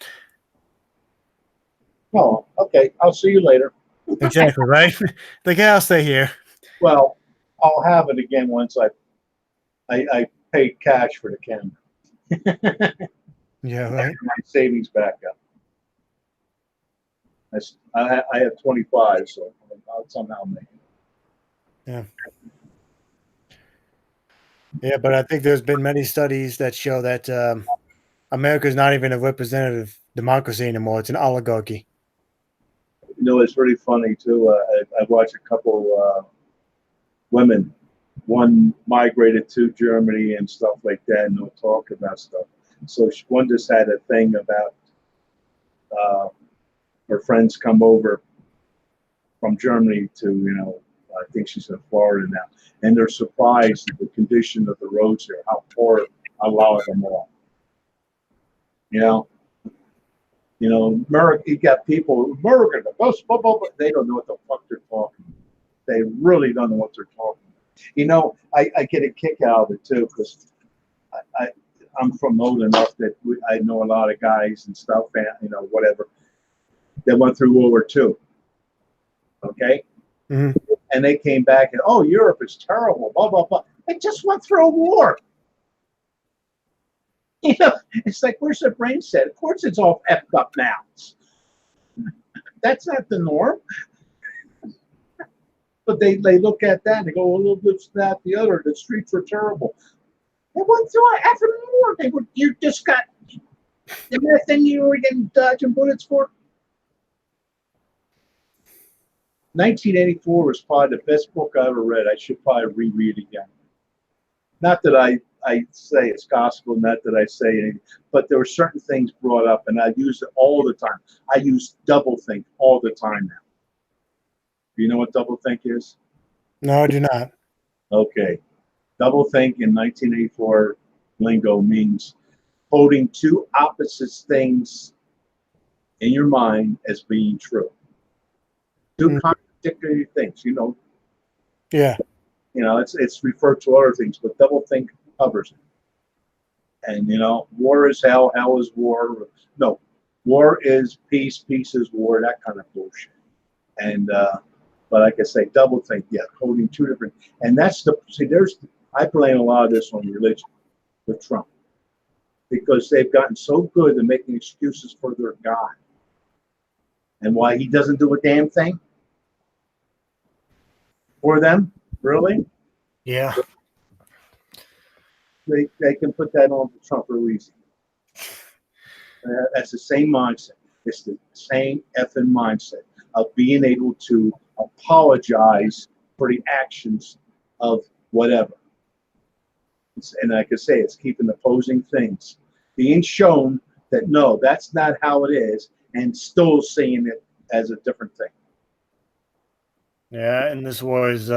Oh, okay. I'll see you later. Exactly, right? Like, yeah, I'll stay here. Well, I'll have it again once I paid cash for the camera. Yeah, right. My savings back up. I have 25, so I'll somehow make it. Yeah. Yeah, but I think there's been many studies that show that America is not even a representative democracy anymore. It's an oligarchy. You know, it's really funny too. I watched a couple women. One migrated to Germany and stuff like that, and they'll talk about stuff. So one just had a thing about uh, her friends come over from Germany to, I think she's in Florida now, and they're surprised at the condition of the roads here, how poor a lot of them are. You know, America, you got people, America, the best, blah, blah, blah. They don't know what the fuck they're talking about. They really don't know what they're talking about. I get a kick out of it too, because I'm from old enough that I know a lot of guys and stuff, and whatever, that went through World War II. Okay? Mhm. And they came back and, oh, Europe is terrible, blah, blah, blah. They just went through a war. It's like, where's their brain set? Of course it's all effed up now. That's not the norm. But they look at that and they go, well, this, that, the other. The streets were terrible. They went through an effing war. You just got the thing you were getting dodging bullets for. 1984 was probably the best book I ever read. I should probably reread it again. Not that I say it's gospel, not that I say anything, but there were certain things brought up, and I use it all the time. I use doublethink all the time now. Do you know what doublethink is? No, I do not. Okay. Doublethink in 1984 lingo means holding two opposite things in your mind as being true. Two contradictory things, Yeah. It's referred to other things, but doublethink covers it. And war is hell, hell is war. No, war is peace, peace is war, that kind of bullshit. And but like I say, doublethink, yeah, holding two different. And that's I blame a lot of this on religion with Trump, because they've gotten so good at making excuses for their God and why he doesn't do a damn thing for them. Really? Yeah. They can put that on Trump real easy. That's the same mindset. It's the same effing mindset of being able to apologize for the actions of whatever. And like I say, it's keeping opposing things being shown that no, that's not how it is, and still seeing it as a different thing. Yeah, and this war is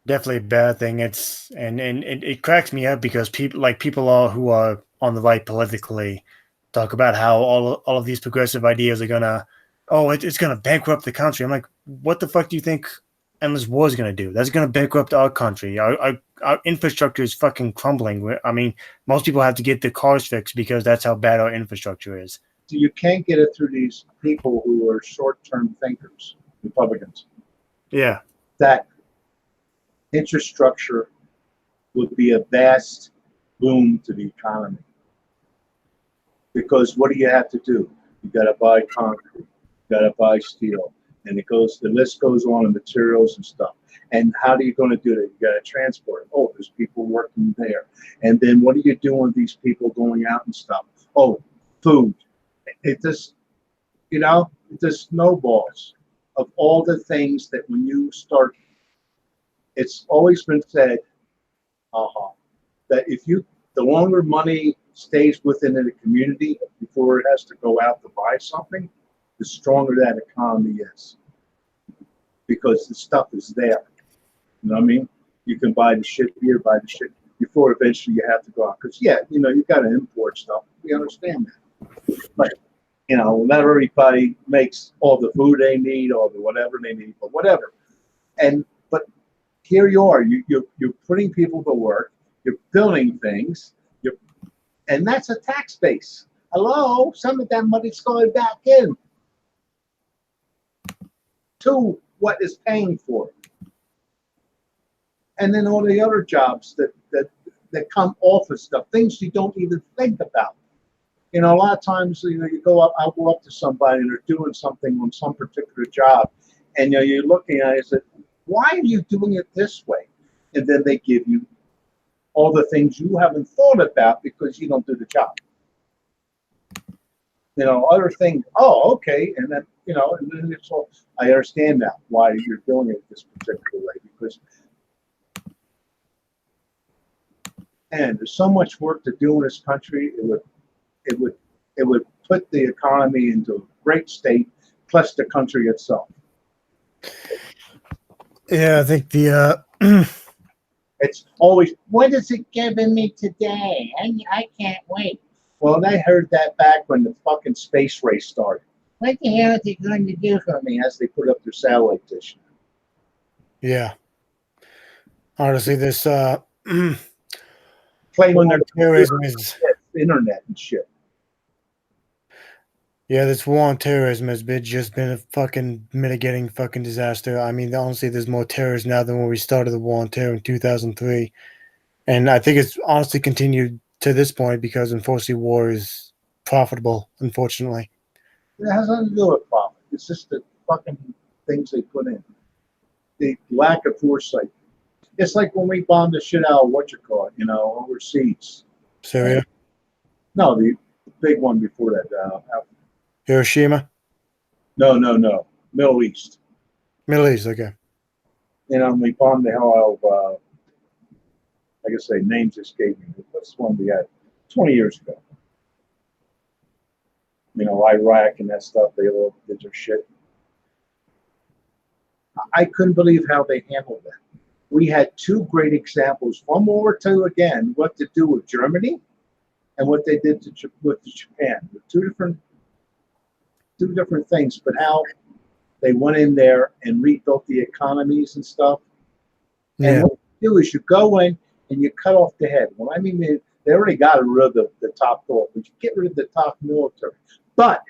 definitely a bad thing. And it cracks me up because people all who are on the right politically talk about how all of these progressive ideas are gonna, it's gonna bankrupt the country. I'm like, what the fuck do you think endless war is gonna do? That's gonna bankrupt our country. Our infrastructure is fucking crumbling. I mean, most people have to get their cars fixed because that's how bad our infrastructure is. So you can't get it through these people who are short-term thinkers, Republicans. Yeah. That infrastructure would be a vast boom to the economy. Because what do you have to do? You got to buy concrete, you got to buy steel, and the list goes on of materials and stuff. And how are you going to do that? You got to transport it. Oh, there's people working there. And then what are you doing with these people going out and stuff? Oh, food. It just snowballs of all the things that when you start, it's always been said, that the longer money stays within the community before it has to go out to buy something, the stronger that economy is. Because the stuff is there. You know what I mean? You can buy the shit here, buy the shit before eventually you have to go out. Because, you've got to import stuff. We understand that. But, not everybody makes all the food they need or the whatever they need, but whatever. But here you are. You're putting people to work. You're building things. And that's a tax base. Hello? Some of that money's going back in. to what is paying for it. And then all the other jobs that come off of stuff, things you don't even think about. You know, a lot of times, you know, I'll go up to somebody and they're doing something on some particular job, and you know, you're looking at it and say, why are you doing it this way? And then they give you all the things you haven't thought about because you don't do the job. You know, other things, oh, okay, and then, you know, and then it's all, I understand now why you're doing it this particular way, because, and there's so much work to do in this country, it would put the economy into a great state, plus the country itself. Yeah, I think the It's always, what is it giving me today? I can't wait. Well, I heard that back when the fucking space race started. What the hell is it going to do for me as they put up their satellite dish? yeah. Honestly, this Claiming their terrorism is internet and shit. yeah, this war on terrorism has just been a fucking mitigating fucking disaster. I mean, honestly, there's more terrorists now than when we started the war on terror in 2003. And I think it's honestly continued to this point because unfortunately war is profitable, unfortunately. It has nothing to do with profit. It's just the fucking things they put in. The lack of foresight. It's like when we bombed the shit out of you know, overseas. Syria? No, the big one before that. Hiroshima? No. Middle East. Middle East, okay. You know, we bombed the hell out of, like I say, names escape me. What's the one we had 20 years ago? You know, Iraq and that stuff, they all did their shit. I couldn't believe how they handled that. We had two great examples from World War II again, what to do with Germany and what they did with Japan. Two different things, but how they went in there and rebuilt the economies and stuff. Yeah. And what you do is you go in and you cut off the head. Well, I mean, they already got rid of the top dog, but you get rid of the top military. But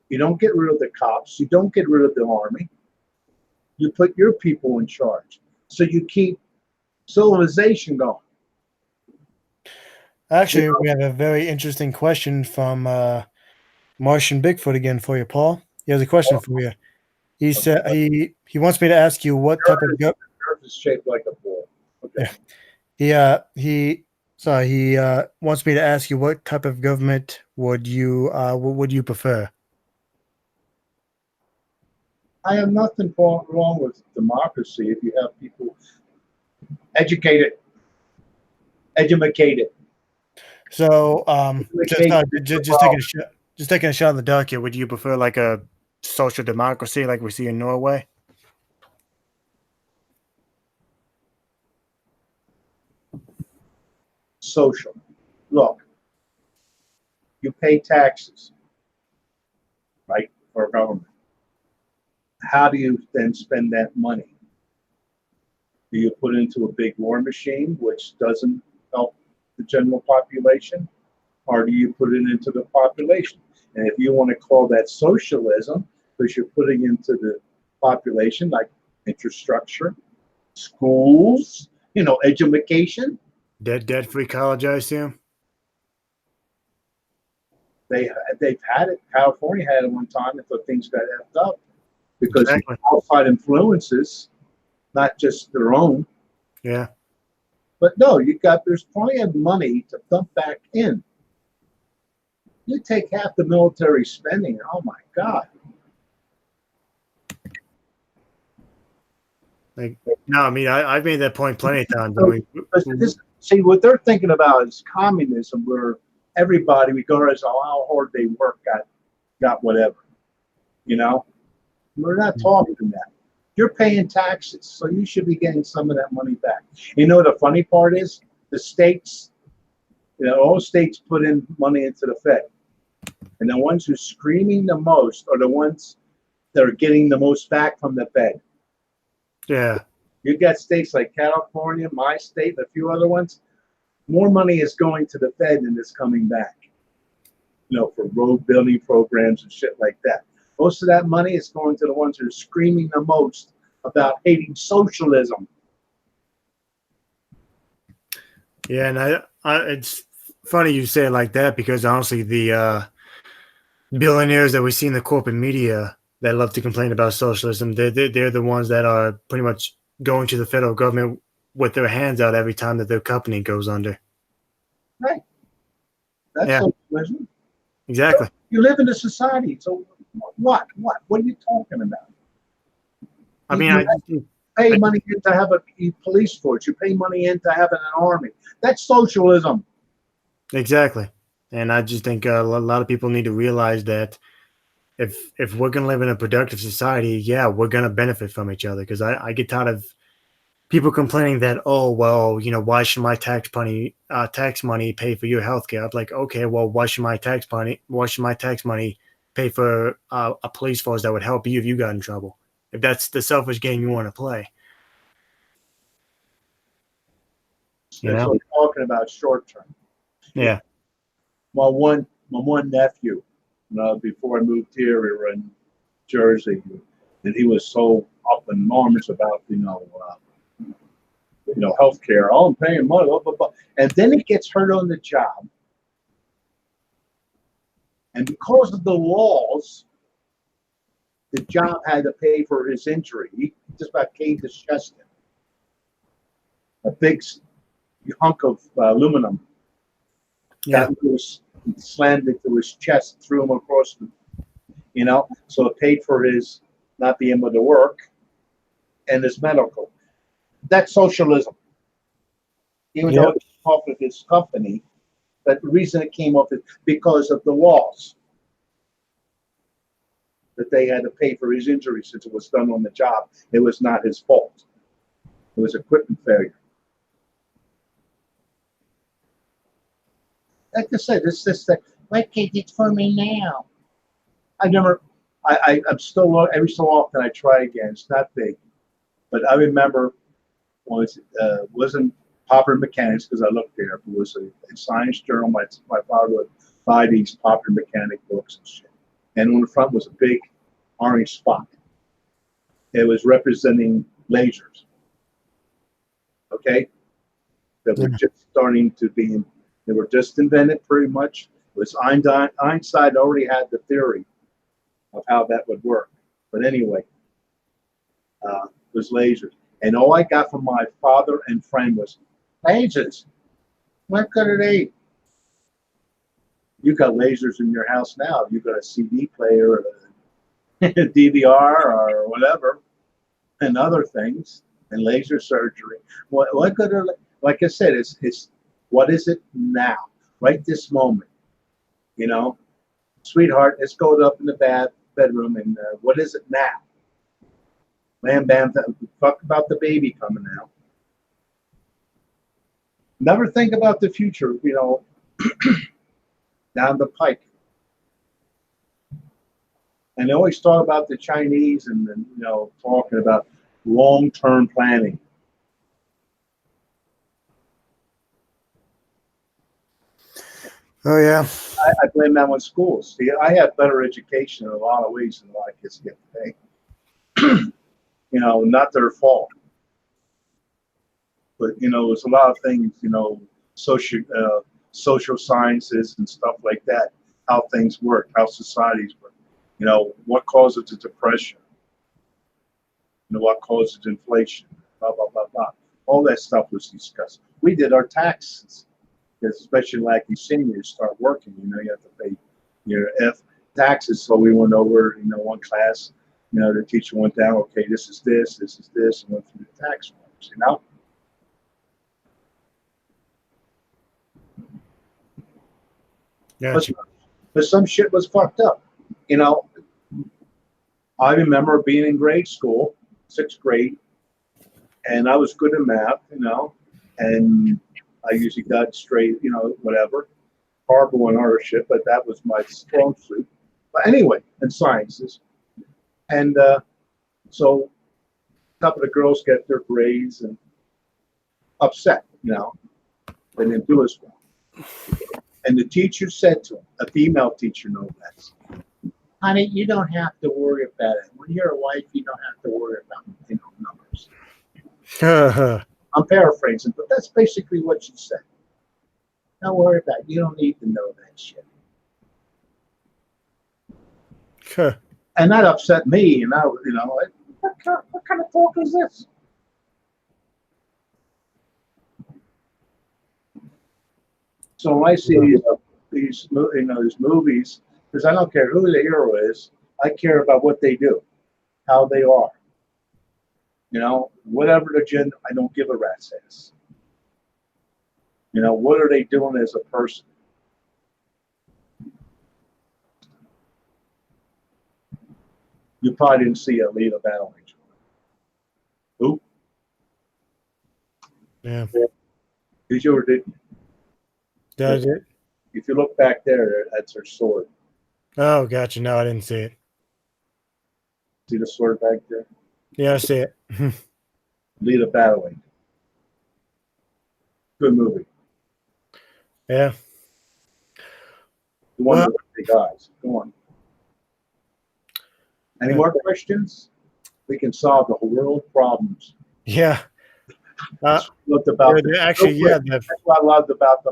you don't get rid of the cops. You don't get rid of the army. You put your people in charge. So you keep civilization going. Actually, we have a very interesting question from Martian Bigfoot again for you, Paul. He has a question for you. He said he wants me to ask you what type of Earth is shaped like a ball. Okay. Yeah. He wants me to ask you what type of government would you prefer? I have nothing wrong with democracy if you have people educated. So, Educated. just taking a shot in the dark here. Would you prefer like a social democracy like we see in Norway? Social. Look, you pay taxes, right, for government. How do you then spend that money? Do you put it into a big war machine, which doesn't help the general population, or do you put it into the population? And if you want to call that socialism, because you're putting into the population like infrastructure, schools, you know, education. Debt-free college, I assume. They've had it. California had it one time until things got effed up because of outside influences, not just their own. Yeah. But no, there's plenty of money to dump back in. You take half the military spending, oh my God. Like, no, I mean, I've made that point plenty of times. See, what they're thinking about is communism, where everybody, regardless of how hard they work, got whatever. You know, we're not talking that. You're paying taxes, so you should be getting some of that money back. You know, the funny part is the states, you know, all states put in money into the Fed, and the ones who are screaming the most are the ones that are getting the most back from the Fed. Yeah. You got states like California, my state, and a few other ones. More money is going to the Fed than is coming back. You know, for road building programs and shit like that. Most of that money is going to the ones that are screaming the most about hating socialism. Yeah, and it's funny you say it like that because honestly, the billionaires that we see in the corporate media that love to complain about socialism, they're the ones that are pretty much going to the federal government with their hands out every time that their company goes under. Right. That's Yeah, socialism. exactly. You live in a society, so what? What are you talking about? I You, mean, you pay I money in to have a police force. You pay money in to have an army. That's socialism. exactly, and I just think a lot of people need to realize that if we're gonna live in a productive society, yeah, we're gonna benefit from each other. Because I get tired of people complaining that, oh well, why should my tax money pay for your healthcare? I'm like, okay, well, why should my tax money pay for a police force that would help you if you got in trouble? If that's the selfish game you want to play, you That's know? what we're talking about short term. Yeah, My one nephew, before I moved here, we were in Jersey, and he was so up in arms about healthcare. Oh, I'm paying money, blah, blah, blah. And then he gets hurt on the job, and because of the laws, the job had to pay for his injury. He just about caved his chest in. A big hunk of aluminum yeah, got loose, slammed into his chest, threw him across so it paid for his not being able to work and his medical. That's socialism. Even though yeah, it came off of his company, but the reason it came off is because of the laws that they had to pay for his injury since it was done on the job. It was not his fault. It was equipment failure. Like I said, it's just that, why can't it for me now? I'm still, every so often I try again. It's not big. But I remember wasn't Popular Mechanics because I looked there. It was a science journal. My father would buy these Popular Mechanic books and shit. And on the front was a big orange spot. It was representing lasers. Okay? That were yeah. just starting to be, they were just invented pretty much. It was Einstein already had the theory of how that would work. But anyway, it was lasers. And all I got from my father and friend was lasers. What good are they? You got lasers in your house now. You got a CD player, a DVR, or whatever, and other things, and laser surgery. What good are? Like I said, it's what is it now? Right this moment, sweetheart. Let's go up in the bedroom, and what is it now? Bam, bam. Talk about the baby coming out. Never think about the future, down the pike. And they always talk about the Chinese and then, talking about long-term planning. Oh yeah, I blame that on schools. See, I have better education in a lot of ways than a lot of kids get today. Not their fault. But, it's a lot of things, social sciences and stuff like that, how things work, how societies work. What causes the depression? What causes inflation? Blah, blah, blah, blah. All that stuff was discussed. We did our taxes, especially like you seniors start working, you have to pay your taxes. So we went over, one class, the teacher went down, okay, this is this, and went through the tax forms, gotcha. But some shit was fucked up. I remember being in grade school, sixth grade, and I was good at math, and I usually got straight, whatever, horrible in other shit, but that was my strong suit. But anyway, in sciences. And so a couple of girls get their grades and upset, they didn't do as well. And the teacher said to them, a female teacher, no less, Honey, you don't have to worry about it. When you're a wife, you don't have to worry about numbers. I'm paraphrasing, but that's basically what she said. Don't worry about it. You don't need to know that shit. And that upset me. And I was, like, what kind of talk is this? So when I see these movies, because I don't care who the hero is, I care about what they do, how they are. Whatever the gender, I don't give a rat's ass. What are they doing as a person? You probably didn't see Alita Battle Angel. Who? Yeah. Did you or didn't? Does it? If you look back there, that's her sword. Oh, gotcha. No, I didn't see it. See the sword back there? Yeah, I see it. Alita Battle Angel. Good movie. Yeah. The one with the big eyes. Go on. Any more questions? We can solve the world problems. Yeah. Looked about actually, that's what I loved about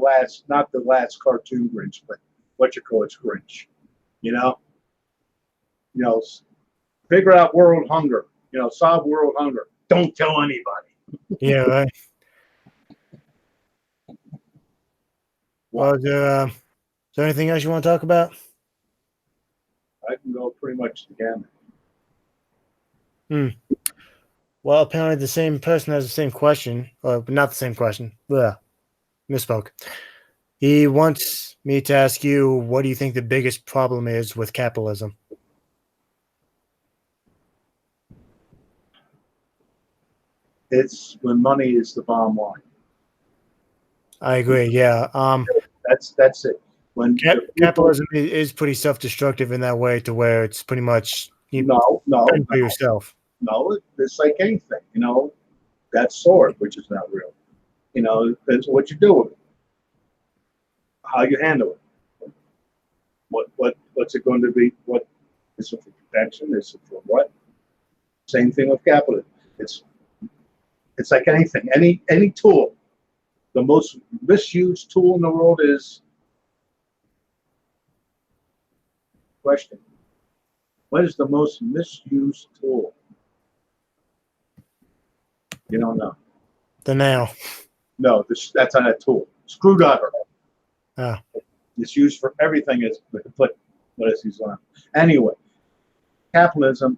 not the last cartoon Grinch, but what you call it, Grinch. Figure out world hunger. Solve world hunger. Don't tell anybody. Yeah, right. Well, is there anything else you want to talk about? I can go pretty much the gamut. Well, apparently the same person has the same question, but not the same question. Blah, misspoke. He wants me to ask you, what do you think the biggest problem is with capitalism? It's when money is the bottom line. I agree. Yeah. That's it. When capitalism is pretty self-destructive in that way, to where it's pretty much no for yourself. No, it's like anything. That sword, which is not real. Depends what you do with it, how you handle it. What's it going to be? What is it for protection? Is it for what? Same thing with capitalism. It's like anything. Any tool. The most misused tool in the world is question. What is the most misused tool? You don't know. The nail. No, that's not a tool. Screwdriver. Oh. It's used for everything. What is he on? Anyway, capitalism,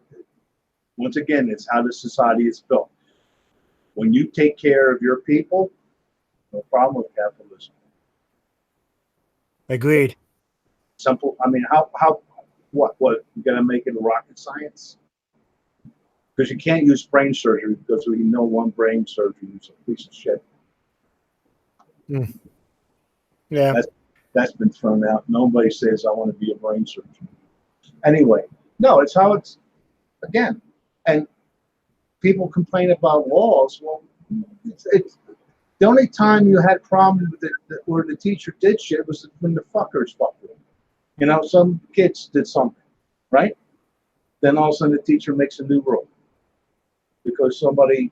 once again, it's how the society is built. When you take care of your people, no problem with capitalism. Agreed. Simple. I mean, what? You're going to make it rocket science? Because you can't use brain surgery, because we know one brain surgery is a piece of shit. Yeah. That's been thrown out. Nobody says, I want to be a brain surgeon. Anyway, no, it's how it's, again, and people complain about laws. Well, it's the only time you had problems with it, where the teacher did shit, was when the fuckers fucked with them. Some kids did something, right? Then all of a sudden the teacher makes a new rule because somebody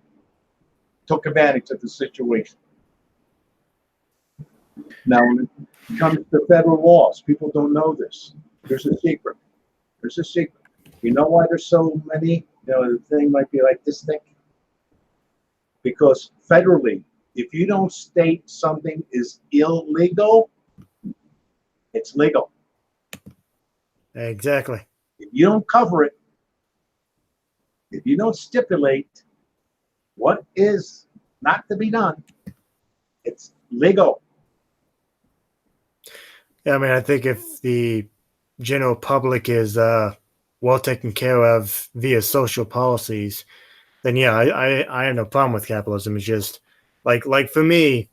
took advantage of the situation. Now, when it comes to federal laws, people don't know this. There's a secret. There's a secret. You know why there's so many? The thing might be like this thick. Because federally, if you don't state something is illegal, it's legal. Exactly. If you don't cover it, if you don't stipulate what is not to be done, it's legal. Yeah, I mean, I think if the general public is well taken care of via social policies, then yeah, I have no problem with capitalism. It's just like for me,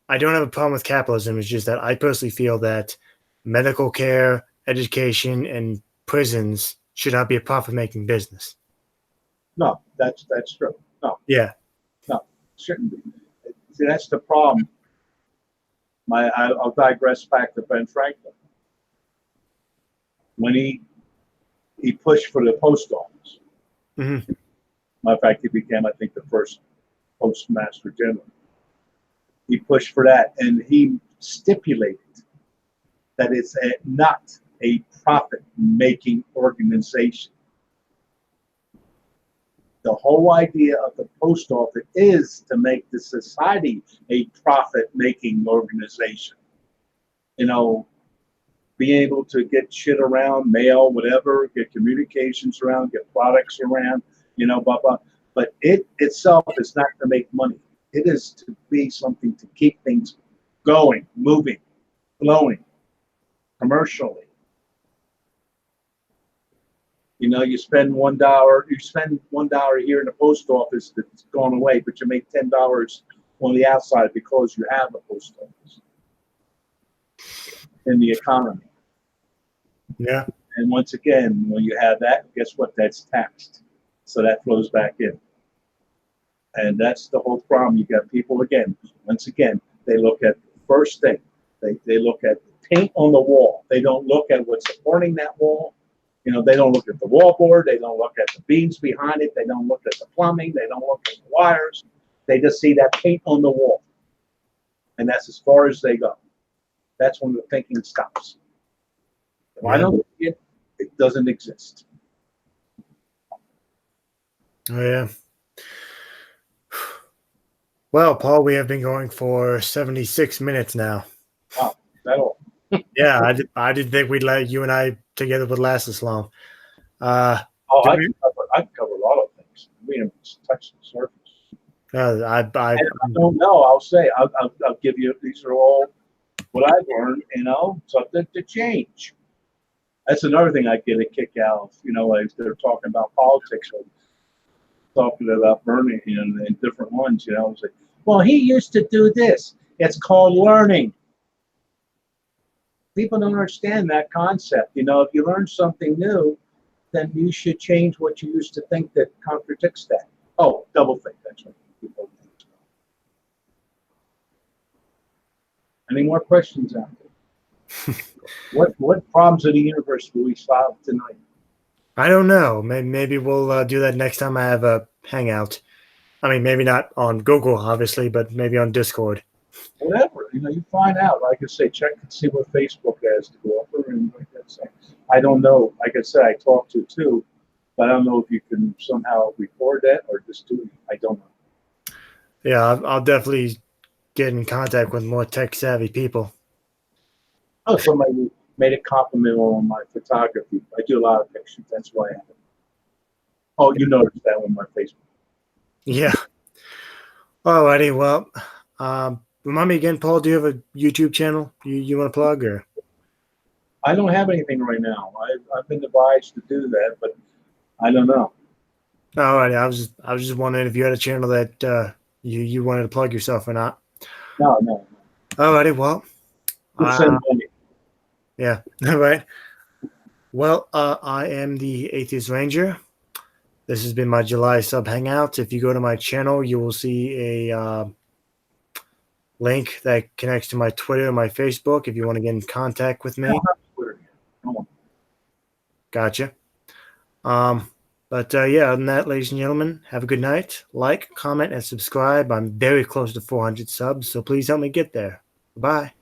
I don't have a problem with capitalism. It's just that I personally feel that medical care, education, and prisons should not be a profit-making business. No, that's true. No. Yeah. No, shouldn't be. See, that's the problem. I'll digress back to Ben Franklin. When he he pushed for the post office. Mm-hmm. Matter of fact, he became, I think, the first postmaster general. He pushed for that, and he stipulated that it's not a profit-making organization. The whole idea of the post office is to make the society a profit-making organization. You know, being able to get shit around, mail, whatever, get communications around, get products around, you know, blah, blah. But it itself is not to make money. It is to be something to keep things going, moving, flowing, commercially. You know, you spend $1 here in the post office that's gone away, but you make $10 on the outside because you have a post office in the economy. Yeah. And once again, when you have that, guess what? That's taxed. So that flows back in. And that's the whole problem. You got people, again, once again, they look at the first thing. They look at the paint on the wall. They don't look at what's supporting that wall. You know, they don't look at the wallboard. They don't look at the beams behind it. They don't look at the plumbing. They don't look at the wires. They just see that paint on the wall. And that's as far as they go. That's when the thinking stops. If I don't see it, it doesn't exist. Oh, yeah. Well, Paul, we have been going for 76 minutes now. Wow, that all. Yeah, I didn't think we'd let you and I together would last this long. I can cover a lot of things. We haven't touched the surface. I don't know. I'll say I'll give you. These are all what I've learned. You know, something to change. That's another thing I get a kick out of. You know, like they're talking about politics or talking about Bernie and different ones. You know, it's like, well, he used to do this. It's called learning. People don't understand that concept. You know, if you learn something new, then you should change what you used to think that contradicts that. Oh, doublethink. That's what people think. Any more questions out there? What problems of the universe will we solve tonight? I don't know. Maybe we'll do that next time I have a hangout. I mean, maybe not on Google, obviously, but maybe on Discord. Whatever, you know, you find out. Like I say, check and see what Facebook has to offer, and like I say, I don't know. Like I said, I talked to too, but I don't know if you can somehow record that or just do it. I don't know. Yeah, I'll definitely get in contact with more tech savvy people. Oh, somebody made a compliment on my photography. I do a lot of pictures. That's why I have it. Oh, you noticed that on my Facebook. Yeah. Alrighty. Well, remind me again, Paul, do you have a YouTube channel you want to plug? Or I don't have anything right now. I've been advised to do that, but I don't know. Alrighty. I was just wondering if you had a channel that you wanted to plug yourself or not. No. Alrighty. Well, yeah. All right. Well, I am the Atheist Ranger. This has been my July sub hangout. If you go to my channel, you will see a link that connects to my Twitter and my Facebook if you want to get in contact with me. Gotcha. But yeah, other than that, ladies and gentlemen, have a good night. Like, comment, and subscribe. I'm very close to 400 subs, so please help me get there. Bye.